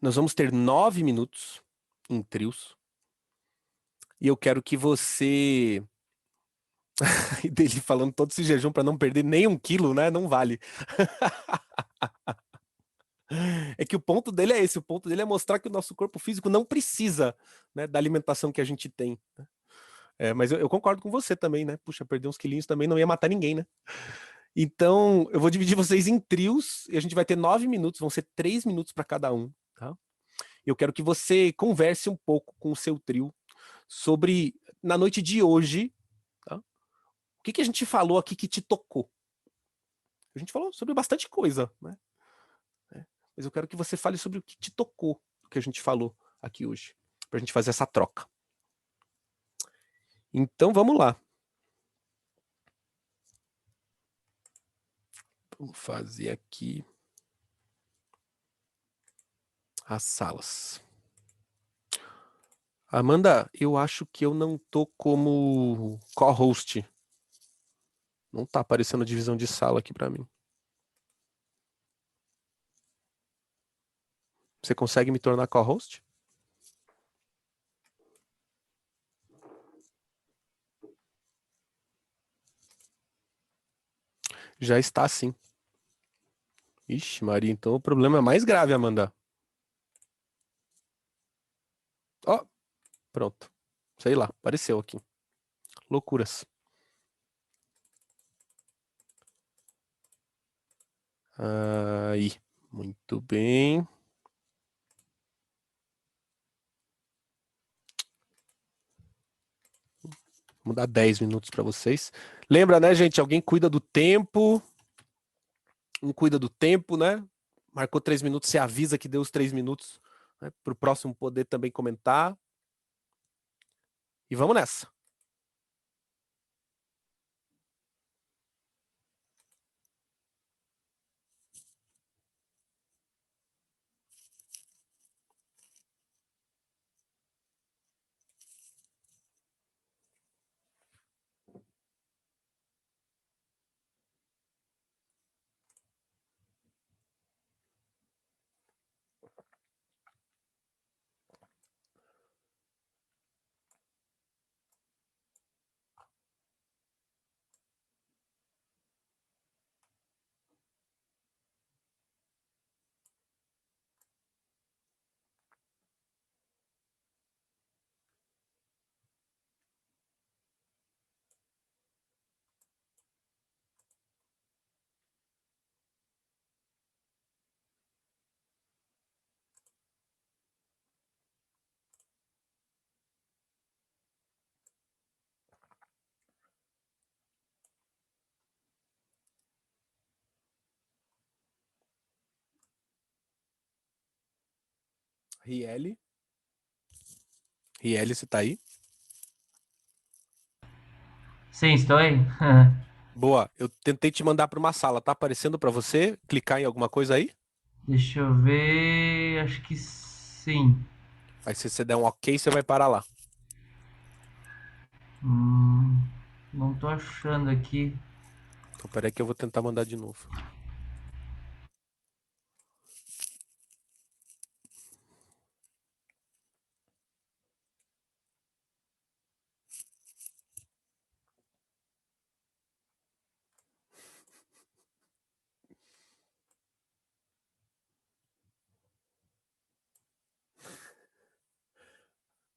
Nós vamos ter 9 minutos em trios. E eu quero que você... E dele falando todo esse jejum para não perder nem 1 quilo, né? Não vale. É que o ponto dele é esse. O ponto dele é mostrar que o nosso corpo físico não precisa, né, da alimentação que a gente tem. Mas eu concordo com você também, né? Puxa, perder uns quilinhos também não ia matar ninguém, né? Então, eu vou dividir vocês em trios e a gente vai ter 9 minutos, vão ser 3 minutos para cada um, tá? Eu quero que você converse um pouco com o seu trio sobre, na noite de hoje, tá? O que a gente falou aqui que te tocou? A gente falou sobre bastante coisa, né? Mas eu quero que você fale sobre o que te tocou, o que a gente falou aqui hoje, pra gente fazer essa troca. Então, vamos lá. Vou fazer aqui as salas. Amanda, eu acho que eu não tô como co-host. Não tá aparecendo a divisão de sala aqui pra mim. Você consegue me tornar co-host? Já está sim. Ixi, Maria, então o problema é mais grave, Amanda. Ó, pronto. Sei lá, apareceu aqui. Loucuras. Aí, muito bem. Vamos dar 10 minutos para vocês. Lembra, né, gente? Alguém cuida do tempo. Um cuida do tempo, né? Marcou 3 minutos, você avisa que deu os 3 minutos, né, para o próximo poder também comentar. E vamos nessa. Riele. Riele, você tá aí? Sim, estou aí. Boa. Eu tentei te mandar para uma sala. Tá aparecendo para você? Clicar em alguma coisa aí? Deixa eu ver. Acho que sim. Aí se você der um ok, você vai parar lá. Não tô achando aqui. Então, peraí que eu vou tentar mandar de novo.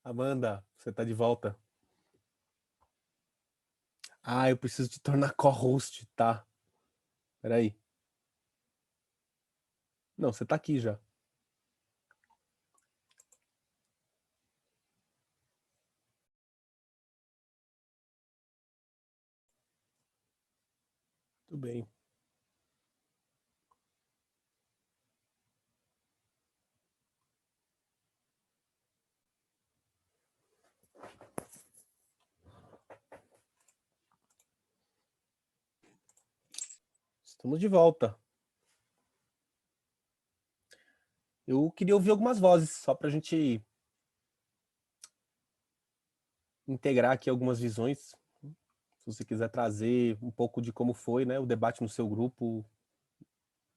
Amanda, você tá de volta. Ah, eu preciso te tornar co-host, tá? Peraí. Não, você tá aqui já. Tudo bem. Estamos de volta. Eu queria ouvir algumas vozes, só pra gente integrar aqui algumas visões. Se você quiser trazer um pouco de como foi, né, o debate no seu grupo,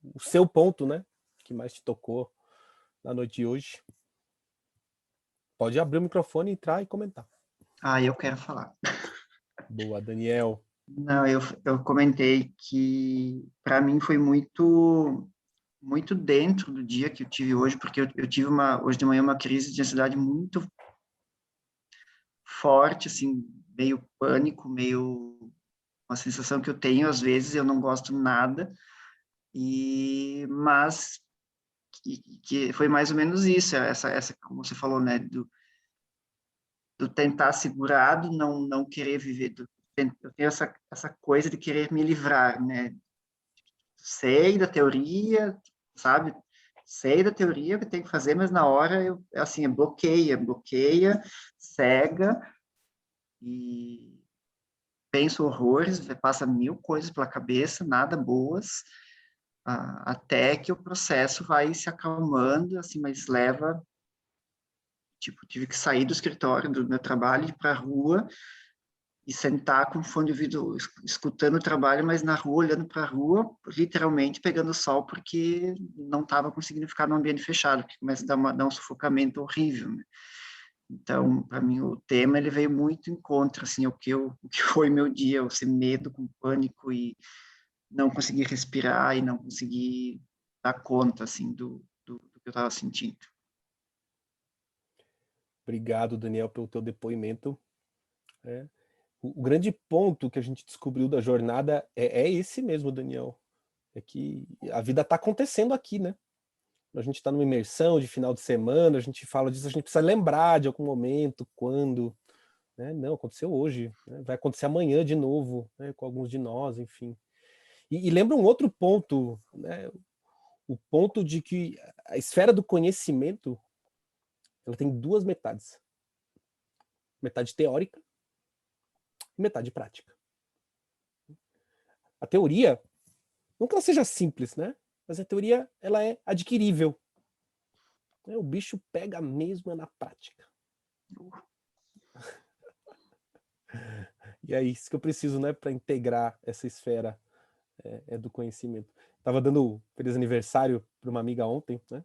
o seu ponto, né, que mais te tocou na noite de hoje. Pode abrir o microfone, entrar e comentar. Ah, eu quero falar. Boa, Daniel. Não, eu comentei que para mim foi muito dentro do dia que eu tive hoje, porque eu tive hoje de manhã uma crise de ansiedade muito forte, assim, meio pânico, meio uma sensação que eu tenho às vezes, eu não gosto nada, mas que foi mais ou menos isso, essa como você falou, né, do tentar segurar, do não querer viver, eu tenho essa coisa de querer me livrar, né? Sei da teoria, sabe? Sei da teoria que tem que fazer, mas na hora eu assim, bloqueia, cega e penso horrores, passa mil coisas pela cabeça, nada boas, até que o processo vai se acalmando, assim, mas leva, tipo, tive que sair do escritório do meu trabalho, ir para a rua e sentar com fone de ouvido, escutando o trabalho, mas na rua, olhando para a rua, literalmente pegando sol, porque não estava conseguindo ficar no ambiente fechado, que começa a dar um sufocamento horrível, né? Então, para mim, o tema ele veio muito em contra, assim, o que foi meu dia, esse medo com pânico e não conseguir respirar e não conseguir dar conta, assim, do que eu estava sentindo. Obrigado, Daniel, pelo teu depoimento. É. O grande ponto que a gente descobriu da jornada é esse mesmo, Daniel. É que a vida está acontecendo aqui, né? A gente está numa imersão de final de semana, a gente fala disso, a gente precisa lembrar de algum momento, quando, né? Não, aconteceu hoje, né? Vai acontecer amanhã de novo, né? Com alguns de nós, enfim. E lembra um outro ponto, né? O ponto de que a esfera do conhecimento, ela tem duas metades. Metade teórica e metade prática. A teoria, não que ela seja simples, né? Mas a teoria, ela é adquirível. O bicho pega mesmo na prática. E é isso que eu preciso, né, para integrar essa esfera do conhecimento. Estava dando feliz aniversário para uma amiga ontem, né?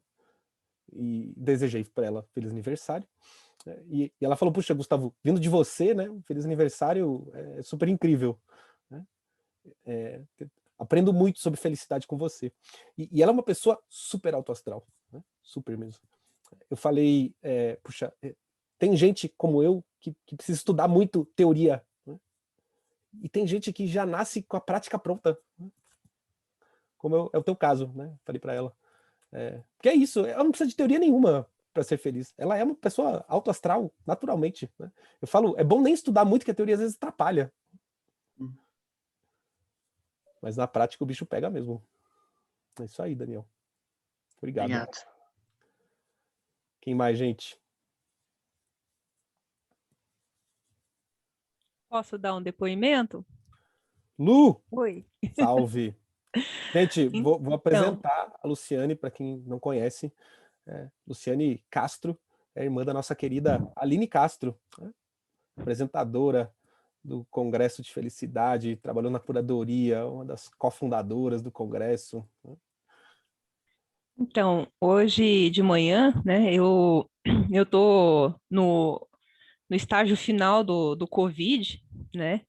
E desejei para ela feliz aniversário. E ela falou: puxa, Gustavo, vindo de você, né? Feliz aniversário, é super incrível. Né? Aprendo muito sobre felicidade com você. E ela é uma pessoa super autoastral, né? Super mesmo. Eu falei, puxa, tem gente como eu que precisa estudar muito teoria, né? E tem gente que já nasce com a prática pronta, né? Como é o teu caso, né? Falei para ela. Porque é isso, ela não precisa de teoria nenhuma para ser feliz. Ela é uma pessoa autoastral, naturalmente, né? Eu falo, é bom nem estudar muito, que a teoria às vezes atrapalha. Mas na prática o bicho pega mesmo. É isso aí, Daniel. Obrigado. Obrigado. Quem mais, gente? Posso dar um depoimento? Lu! Oi. Salve! Gente, vou Então, apresentar a Luciane, para quem não conhece. Luciane Castro é irmã da nossa querida Aline Castro, né? Apresentadora do Congresso de Felicidade, trabalhou na curadoria, uma das cofundadoras do Congresso. então, hoje de manhã, né, eu tô no estágio final do Covid, né?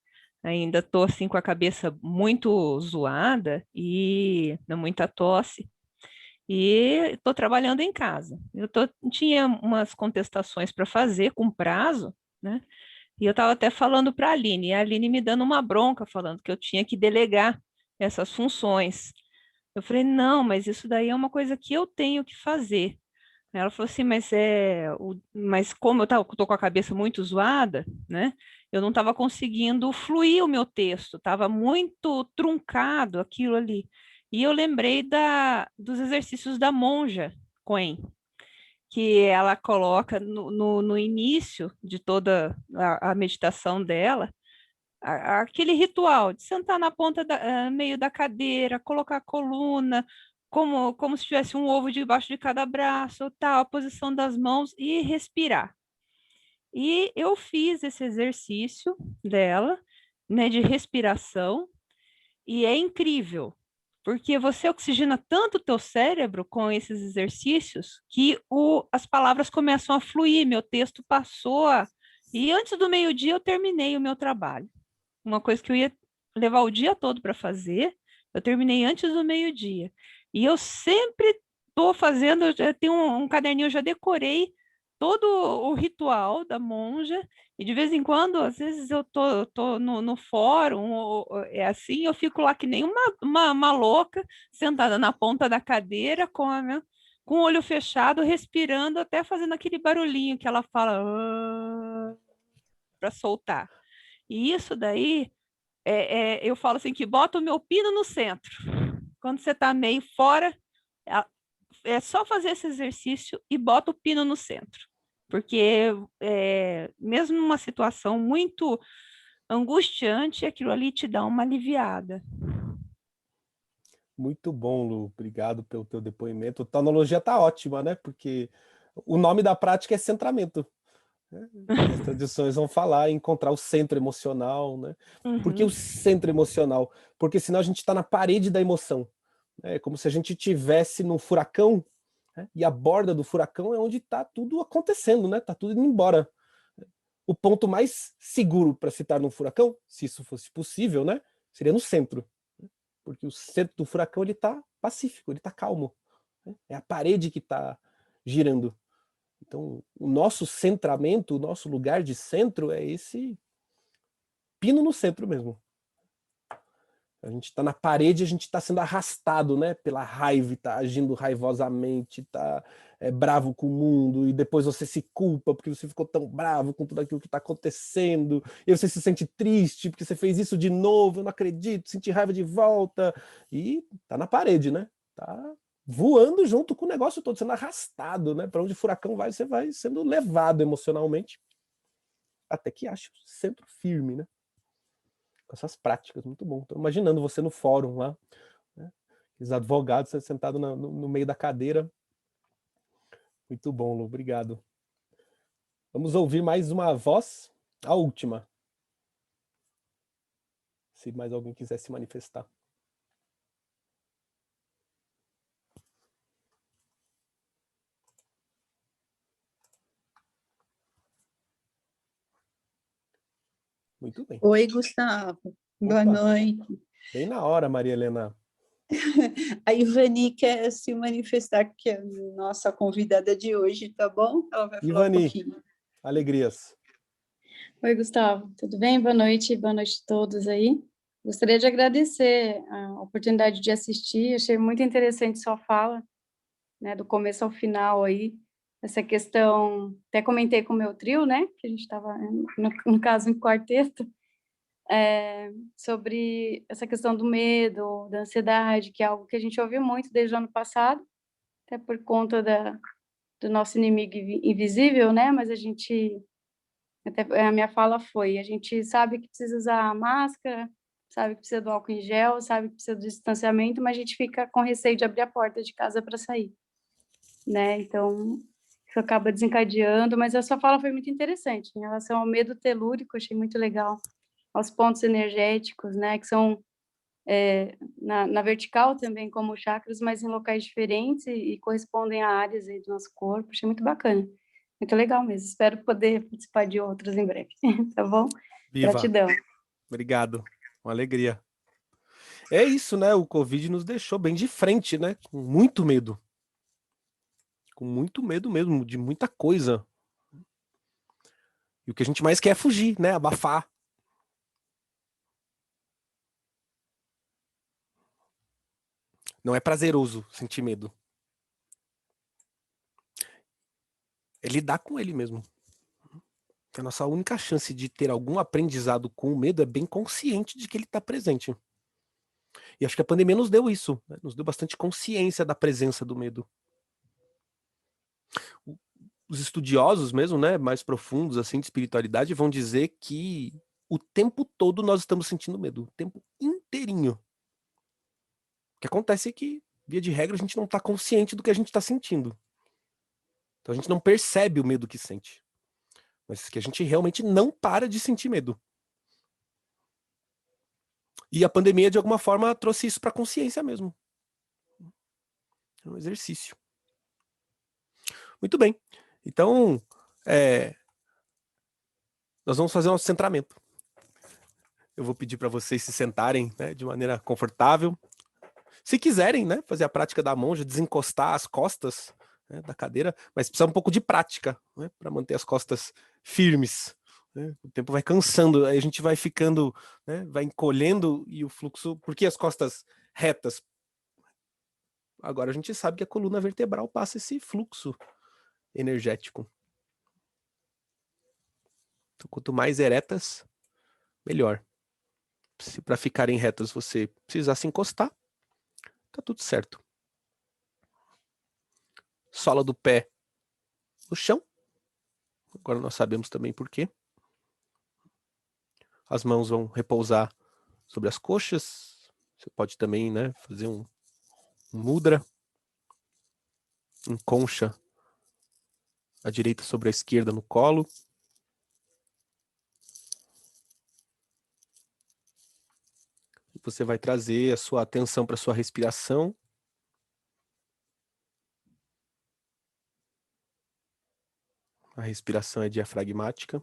Ainda tô assim com a cabeça muito zoada e muita tosse. E estou trabalhando em casa. Tinha umas contestações para fazer com prazo, né? E eu estava até falando para a Aline, e a Aline me dando uma bronca, falando que eu tinha que delegar essas funções. Eu falei, não, mas isso daí é uma coisa que eu tenho que fazer. Ela falou assim, mas como eu tô com a cabeça muito zoada, né? Eu não estava conseguindo fluir o meu texto, estava muito truncado aquilo ali. E eu lembrei dos exercícios da monja Coen, que ela coloca no início de toda a meditação dela, aquele ritual de sentar na ponta meio da cadeira, colocar a coluna, como se tivesse um ovo debaixo de cada braço, tal, a posição das mãos e respirar. E eu fiz esse exercício dela, né, de respiração, e é incrível, porque você oxigena tanto o teu cérebro com esses exercícios que as palavras começam a fluir, meu texto passou e antes do meio-dia eu terminei o meu trabalho. Uma coisa que eu ia levar o dia todo para fazer, eu terminei antes do meio-dia. E eu sempre estou fazendo, eu tenho um caderninho, eu já decorei todo o ritual da monja, e de vez em quando, às vezes eu tô no fórum, é assim, eu fico lá que nem uma louca, sentada na ponta da cadeira, com o olho fechado, respirando, até fazendo aquele barulhinho que ela fala para soltar. E isso daí, eu falo assim, que bota o meu pino no centro. Quando você está meio fora, é só fazer esse exercício e bota o pino no centro. Porque mesmo numa situação muito angustiante, aquilo ali te dá uma aliviada. Muito bom, Lu. Obrigado pelo teu depoimento. A analogia tá ótima, né? Porque o nome da prática é centramento. Né? As tradições vão falar em encontrar o centro emocional, né? Por que o centro emocional? Porque senão a gente está na parede da emoção. É como se a gente tivesse num furacão, né? E a borda do furacão é onde está tudo acontecendo, né? Tá tudo indo embora. O ponto mais seguro para se estar num furacão, se isso fosse possível, né? Seria no centro. Porque o centro do furacão ele está pacífico, ele está calmo. Né? É a parede que está girando. Então, o nosso centramento, o nosso lugar de centro é esse pino no centro mesmo. A gente está na parede, a gente está sendo arrastado, né, pela raiva, está agindo raivosamente, está bravo com o mundo, e depois você se culpa porque você ficou tão bravo com tudo aquilo que está acontecendo, e você se sente triste porque você fez isso de novo, eu não acredito, senti raiva de volta, e tá na parede, né? Tá voando junto com o negócio todo, sendo arrastado, né? Para onde o furacão vai, você vai sendo levado emocionalmente, até que acha o centro firme, né? Com essas práticas, muito bom. Estou imaginando você no fórum lá, né? Os advogados sentados no meio da cadeira. Muito bom, Lu, obrigado. Vamos ouvir mais uma voz, a última. Se mais alguém quiser se manifestar. Muito bem. Oi, Gustavo. Boa Opa, noite. bem na hora, Maria Helena. A Ivani quer se manifestar, que é a nossa convidada de hoje, tá bom? Ela vai falar um Ivani, pouquinho. alegrias. Oi, Gustavo, tudo bem? Boa noite a todos aí. Gostaria de agradecer a oportunidade de assistir, achei muito interessante sua fala, né, do começo ao final aí, essa questão, até comentei com o meu trio, né, que a gente estava, no caso, em quarteto, sobre essa questão do medo, da ansiedade, que é algo que a gente ouviu muito desde o ano passado, até por conta do nosso inimigo invisível, né, mas a gente... Até a minha fala foi, a gente sabe que precisa usar máscara, sabe que precisa do álcool em gel, sabe que precisa do distanciamento, mas a gente fica com receio de abrir a porta de casa para sair, né? Então, isso acaba desencadeando, mas a sua fala foi muito interessante em relação ao medo telúrico, achei muito legal, aos pontos energéticos, né, que são na vertical também como chakras, mas em locais diferentes e correspondem a áreas aí do nosso corpo, achei muito bacana. Muito legal mesmo. Espero poder participar de outros em breve. Tá bom? Viva. Gratidão. Obrigado. Uma alegria. É isso, né? O Covid nos deixou bem de frente, né? Com muito medo. Com muito medo mesmo, de muita coisa. E o que a gente mais quer é fugir, né? Abafar. Não é prazeroso sentir medo. É lidar com ele mesmo. A nossa única chance de ter algum aprendizado com o medo é bem consciente de que ele está presente. E acho que a pandemia nos deu isso, né? Nos deu bastante consciência da presença do medo. Os estudiosos mesmo, né, mais profundos assim de espiritualidade, vão dizer que o tempo todo nós estamos sentindo medo, o tempo inteirinho. O que acontece é que, via de regra, a gente não está consciente do que a gente está sentindo. Então a gente não percebe o medo que sente. Mas que a gente realmente não para de sentir medo. E a pandemia, de alguma forma, trouxe isso para a consciência mesmo. É um exercício. Muito bem. Então, nós vamos fazer um centramento. Eu vou pedir para vocês se sentarem, né, de maneira confortável. Se quiserem, né, fazer a prática da monja, desencostar as costas, né, da cadeira, mas precisa um pouco de prática, né, para manter as costas firmes. Né? O tempo vai cansando, aí a gente vai ficando, né, vai encolhendo e o fluxo... Por que as costas retas? Agora a gente sabe que a coluna vertebral passa esse fluxo energético. Então, quanto mais eretas, melhor. Se para ficarem retas você precisar se encostar, tá tudo certo. Sola do pé no chão. Agora nós sabemos também por quê. As mãos vão repousar sobre as coxas. Você pode também, né, fazer um mudra. Concha a direita sobre a esquerda no colo. Você vai trazer a sua atenção para a sua respiração. A respiração é diafragmática.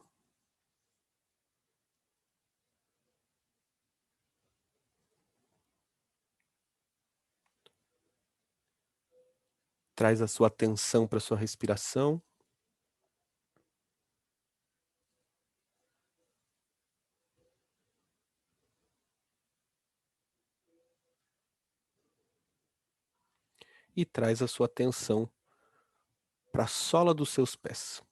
Traz a sua atenção para a sua respiração. e traz a sua atenção para a sola dos seus pés.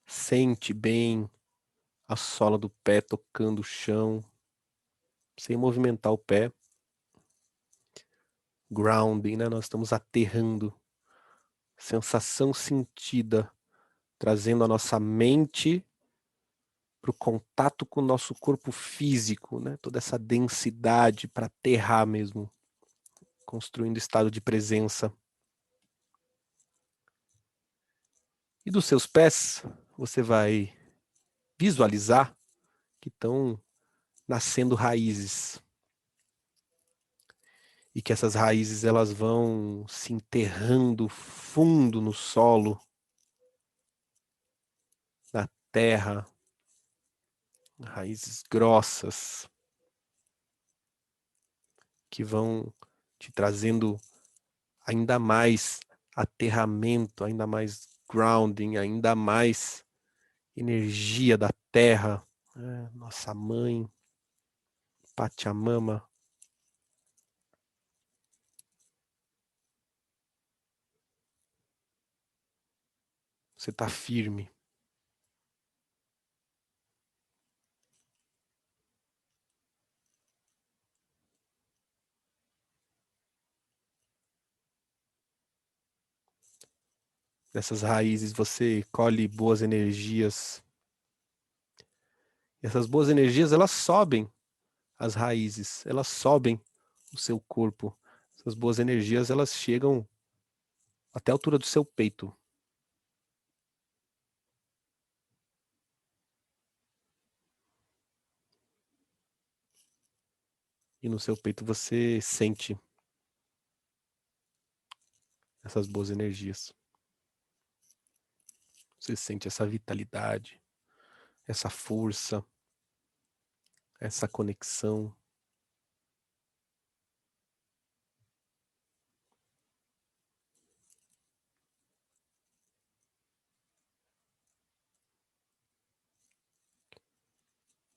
Sente bem a sola do pé tocando o chão, sem movimentar o pé. Grounding, né? Nós estamos aterrando. Sensação sentida, trazendo a nossa mente para o contato com o nosso corpo físico, né? Toda essa densidade para aterrar mesmo, construindo estado de presença. E dos seus pés, você vai visualizar que estão nascendo raízes. E que essas raízes elas vão se enterrando fundo no solo, na terra, raízes grossas, que vão te trazendo ainda mais aterramento, ainda mais grounding, ainda mais energia da terra, né? Nossa mãe, Pachamama. Você está firme. Dessas raízes você colhe boas energias. E essas boas energias, elas sobem as raízes, elas sobem o seu corpo. Essas boas energias, elas chegam até a altura do seu peito. E no seu peito você sente essas boas energias. Você sente essa vitalidade, essa força, essa conexão.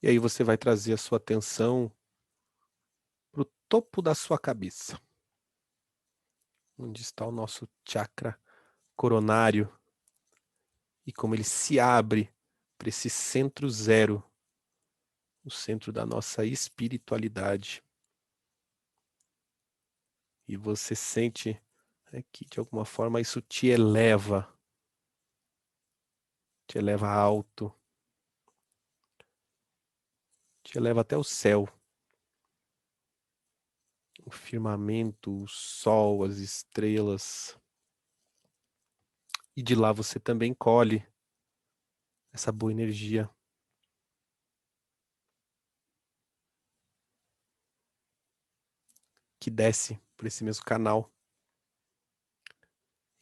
E aí você vai trazer a sua atenção para o topo da sua cabeça, onde está o nosso chakra coronário, e como ele se abre para esse centro zero, o centro da nossa espiritualidade. E você sente que de alguma forma isso te eleva alto, te eleva até o céu. O firmamento, o sol, as estrelas. E de lá você também colhe essa boa energia. Que desce por esse mesmo canal.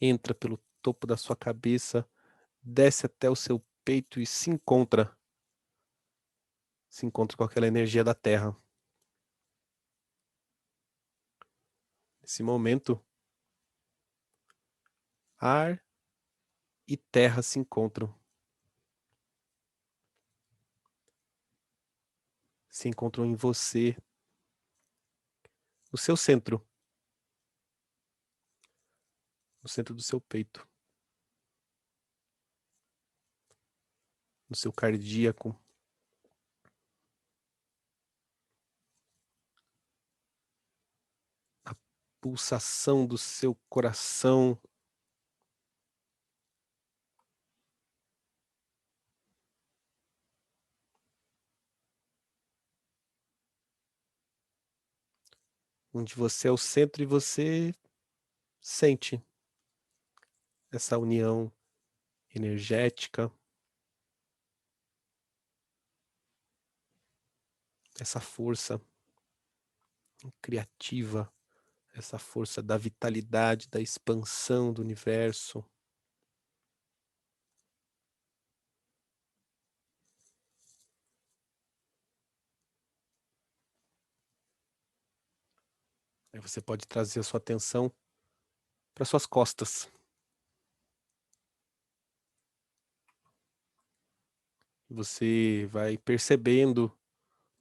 Entra pelo topo da sua cabeça, desce até o seu peito e se encontra com aquela energia da Terra. Nesse momento, ar e terra se encontram. Se encontram em você, no seu centro. No centro do seu peito. No seu cardíaco. A pulsação do seu coração. Onde você é o centro e você sente essa união energética, essa força criativa, essa força da vitalidade, da expansão do universo. Aí você pode trazer a sua atenção para suas costas. Você vai percebendo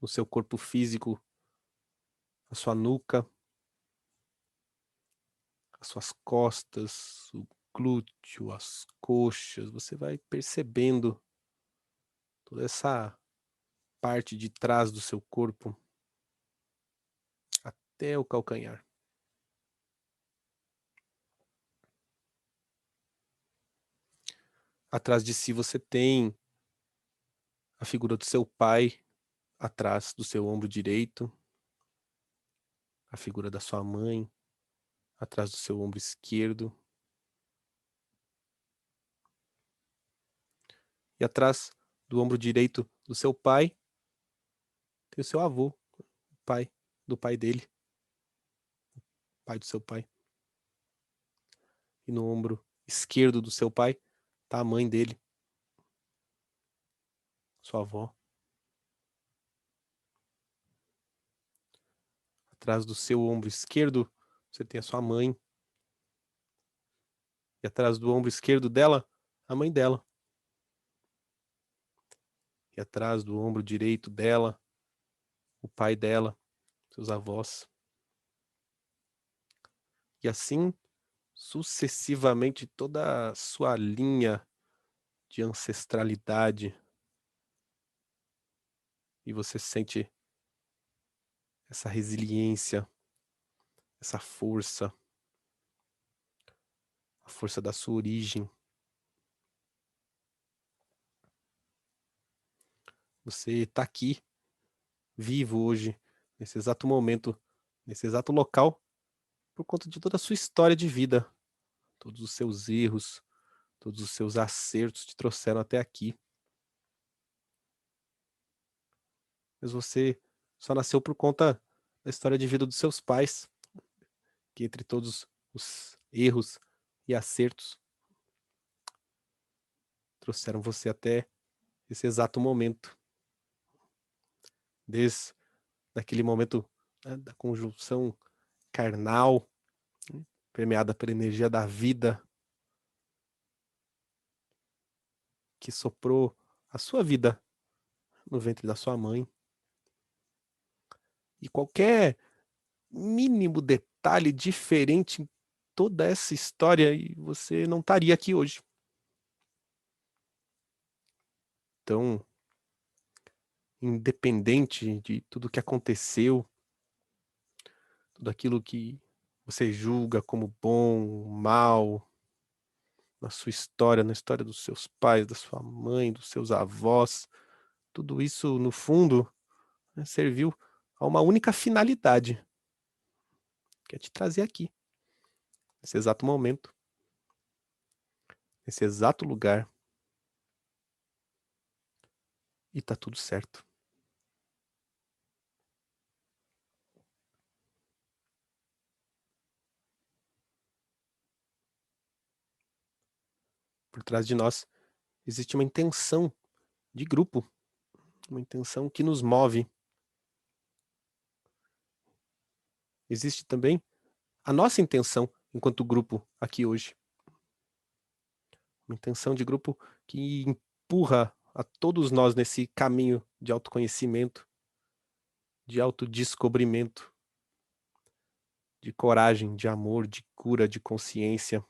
no seu corpo físico a sua nuca, as suas costas, o glúteo, as coxas. Você vai percebendo toda essa parte de trás do seu corpo até o calcanhar. Atrás de si você tem a figura do seu pai, atrás do seu ombro direito, a figura da sua mãe, atrás do seu ombro esquerdo, e atrás do ombro direito do seu pai, tem o seu avô, o pai do pai dele, pai do seu pai. E no ombro esquerdo do seu pai está a mãe dele, sua avó. Atrás do seu ombro esquerdo, você tem a sua mãe. E atrás do ombro esquerdo dela, a mãe dela. E atrás do ombro direito dela, o pai dela, seus avós. E assim, sucessivamente, toda a sua linha de ancestralidade. E você sente essa resiliência, essa força, a força da sua origem. Você está aqui, vivo hoje, nesse exato momento, nesse exato local, por conta de toda a sua história de vida. Todos os seus erros, todos os seus acertos te trouxeram até aqui. Mas você só nasceu por conta da história de vida dos seus pais, que entre todos os erros e acertos, trouxeram você até esse exato momento. Desde aquele momento, né, da conjunção carnal, né, permeada pela energia da vida, que soprou a sua vida no ventre da sua mãe. E qualquer mínimo detalhe diferente em toda essa história, e você não estaria aqui hoje. Então, independente de tudo que aconteceu, tudo aquilo que você julga como bom, mal, na sua história, na história dos seus pais, da sua mãe, dos seus avós, tudo isso, no fundo, né, serviu a uma única finalidade, que é te trazer aqui, nesse exato momento, nesse exato lugar, e tá tudo certo. Por trás de nós existe uma intenção de grupo, uma intenção que nos move. Existe também a nossa intenção enquanto grupo aqui hoje. Uma intenção de grupo que empurra a todos nós nesse caminho de autoconhecimento, de autodescobrimento, de coragem, de amor, de cura, de consciência.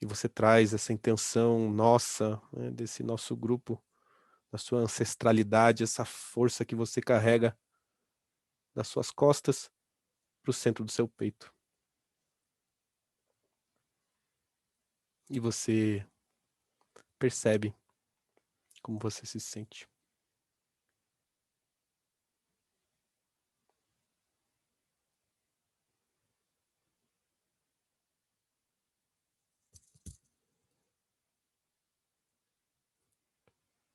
E você traz essa intenção nossa, né, desse nosso grupo, da sua ancestralidade, essa força que você carrega das suas costas para o centro do seu peito. E você percebe como você se sente.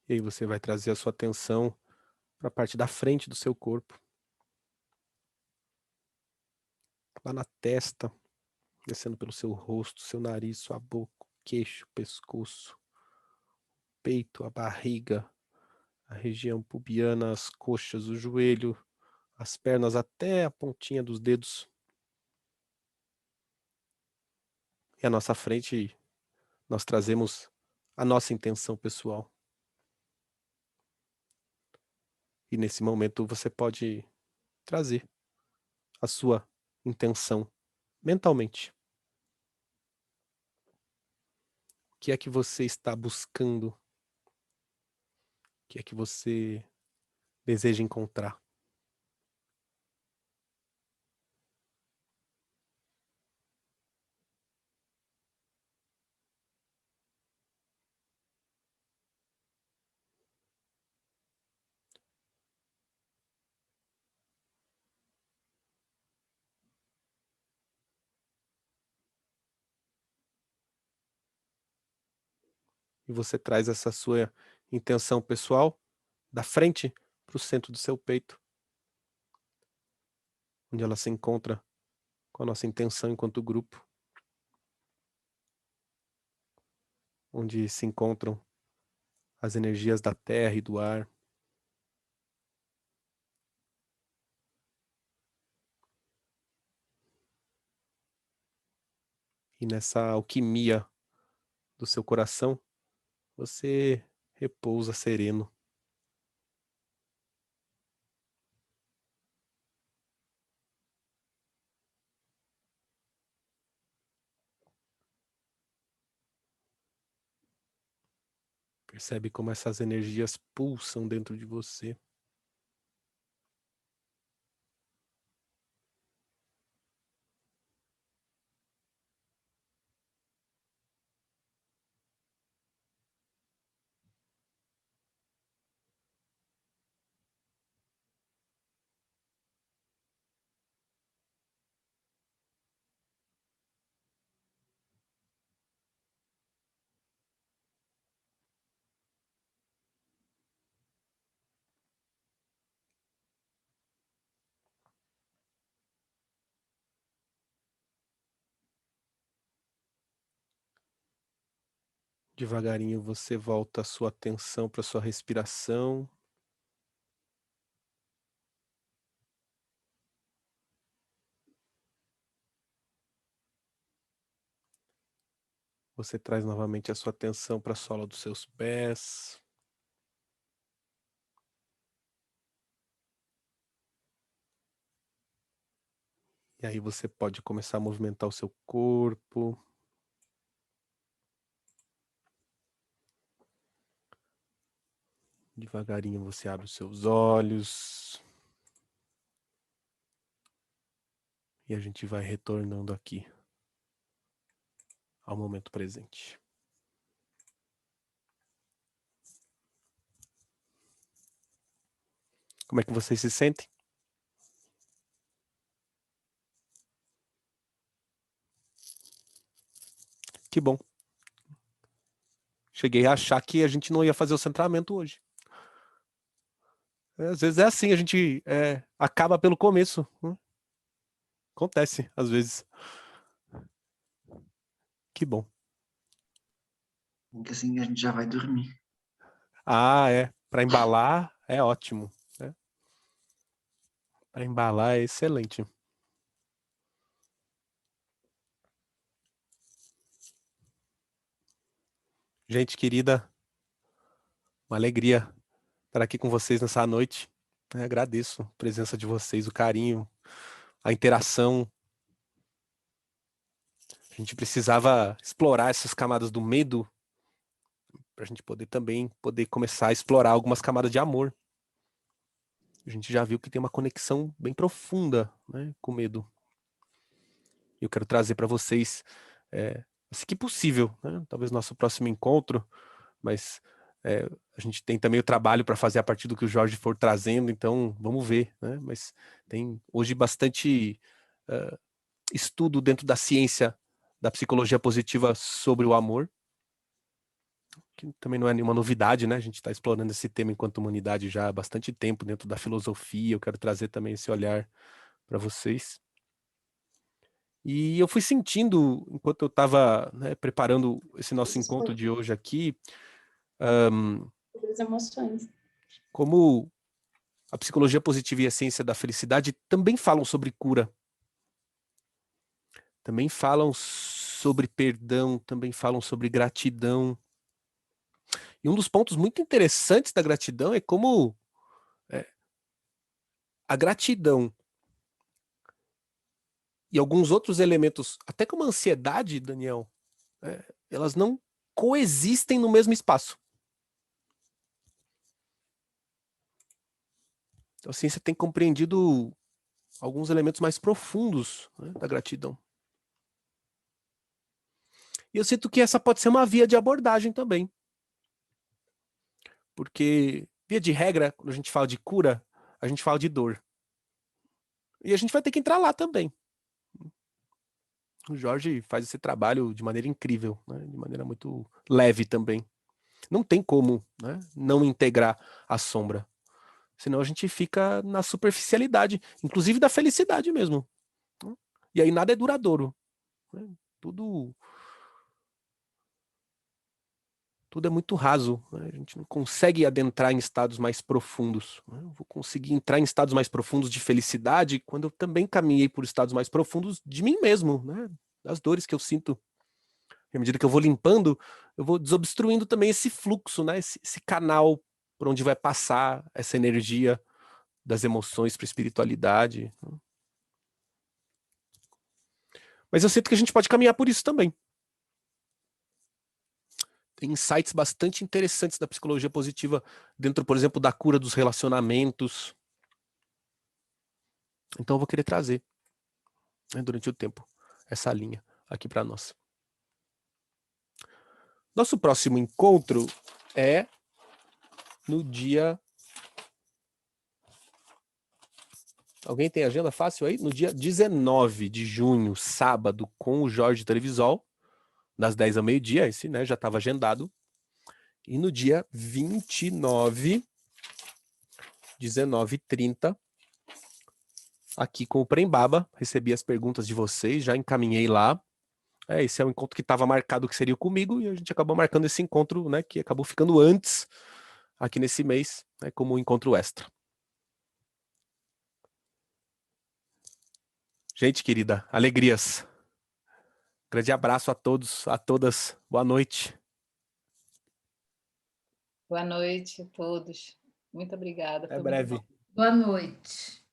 E aí você vai trazer a sua atenção para a parte da frente do seu corpo. Lá na testa, descendo pelo seu rosto, seu nariz, sua boca, queixo, pescoço, peito, a barriga, a região pubiana, as coxas, o joelho, as pernas até a pontinha dos dedos. E à nossa frente nós trazemos a nossa intenção pessoal. E nesse momento você pode trazer a sua intenção mentalmente. O que é que você está buscando? O que é que você deseja encontrar? E você traz essa sua intenção pessoal da frente para o centro do seu peito, onde ela se encontra com a nossa intenção enquanto grupo, onde se encontram as energias da terra e do ar. E nessa alquimia do seu coração, você repousa sereno. Percebe como essas energias pulsam dentro de você. Devagarinho você volta a sua atenção para a sua respiração. Você traz novamente a sua atenção para a sola dos seus pés. E aí você pode começar a movimentar o seu corpo. Devagarinho você abre os seus olhos. E a gente vai retornando aqui ao momento presente. Como é que vocês se sentem? Que bom. Cheguei a achar que a gente não ia fazer o centramento hoje. Às vezes é assim, a gente acaba pelo começo. Acontece, às vezes. Que bom. Porque assim a gente já vai dormir. Ah, é. Para embalar é ótimo. Né? Para embalar é excelente. Gente querida, uma alegria estar aqui com vocês nessa noite. Agradeço a presença de vocês, o carinho, a interação. A gente precisava explorar essas camadas do medo para a gente poder começar a explorar algumas camadas de amor. A gente já viu que tem uma conexão bem profunda, né, com o medo. Eu quero trazer para vocês, assim que possível, né, talvez nosso próximo encontro, mas a gente tem também o trabalho para fazer a partir do que o Jorge for trazendo, então vamos ver, né? Mas tem hoje bastante estudo dentro da ciência da psicologia positiva sobre o amor, que também não é nenhuma novidade, né? A gente está explorando esse tema enquanto humanidade já há bastante tempo dentro da filosofia. Eu quero trazer também esse olhar para vocês. E eu fui sentindo, enquanto eu estava, né, preparando esse nosso encontro de hoje aqui, As emoções. como a psicologia positiva e a ciência da felicidade também falam sobre cura. Também falam sobre perdão, também falam sobre gratidão. E um dos pontos muito interessantes da gratidão é como a gratidão e alguns outros elementos, até como a ansiedade, Daniel, elas não coexistem no mesmo espaço. Então, a ciência tem compreendido alguns elementos mais profundos, né, da gratidão. E eu sinto que essa pode ser uma via de abordagem também. Porque, via de regra, quando a gente fala de cura, a gente fala de dor. E a gente vai ter que entrar lá também. O Jorge faz esse trabalho de maneira incrível, né? De maneira muito leve também. Não tem como, né, não integrar a sombra. Senão a gente fica na superficialidade, inclusive da felicidade mesmo. E aí nada é duradouro. Tudo é muito raso, né? A gente não consegue adentrar em estados mais profundos, né? Eu vou conseguir entrar em estados mais profundos de felicidade quando eu também caminhei por estados mais profundos de mim mesmo, né? Das dores que eu sinto. E à medida que eu vou limpando, eu vou desobstruindo também esse fluxo, né? Esse canal por onde vai passar essa energia das emoções para a espiritualidade. Mas eu sinto que a gente pode caminhar por isso também. Tem insights bastante interessantes da psicologia positiva dentro, por exemplo, da cura dos relacionamentos. Então eu vou querer trazer, né, durante o tempo, essa linha aqui para nós. Nosso próximo encontro é no dia... Alguém tem agenda fácil aí? No dia 19 de junho, sábado, com o Jorge Trevisol, das 10 ao meio-dia, esse, né, já estava agendado. E no dia 29, 19h30, aqui com o Prembaba, recebi as perguntas de vocês, já encaminhei lá. Esse é o encontro que estava marcado que seria comigo, e a gente acabou marcando esse encontro, né, que acabou ficando antes, aqui nesse mês, né, como um encontro extra. Gente querida, alegrias. Grande abraço a todos, a todas. Boa noite. Boa noite a todos. Muito obrigada. Até breve. Boa noite.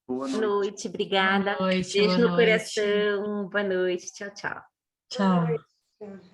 Boa Boa noite. noite, obrigada. Boa noite, Beijo boa no noite. coração. Boa noite. Tchau, tchau. Tchau. Boa noite.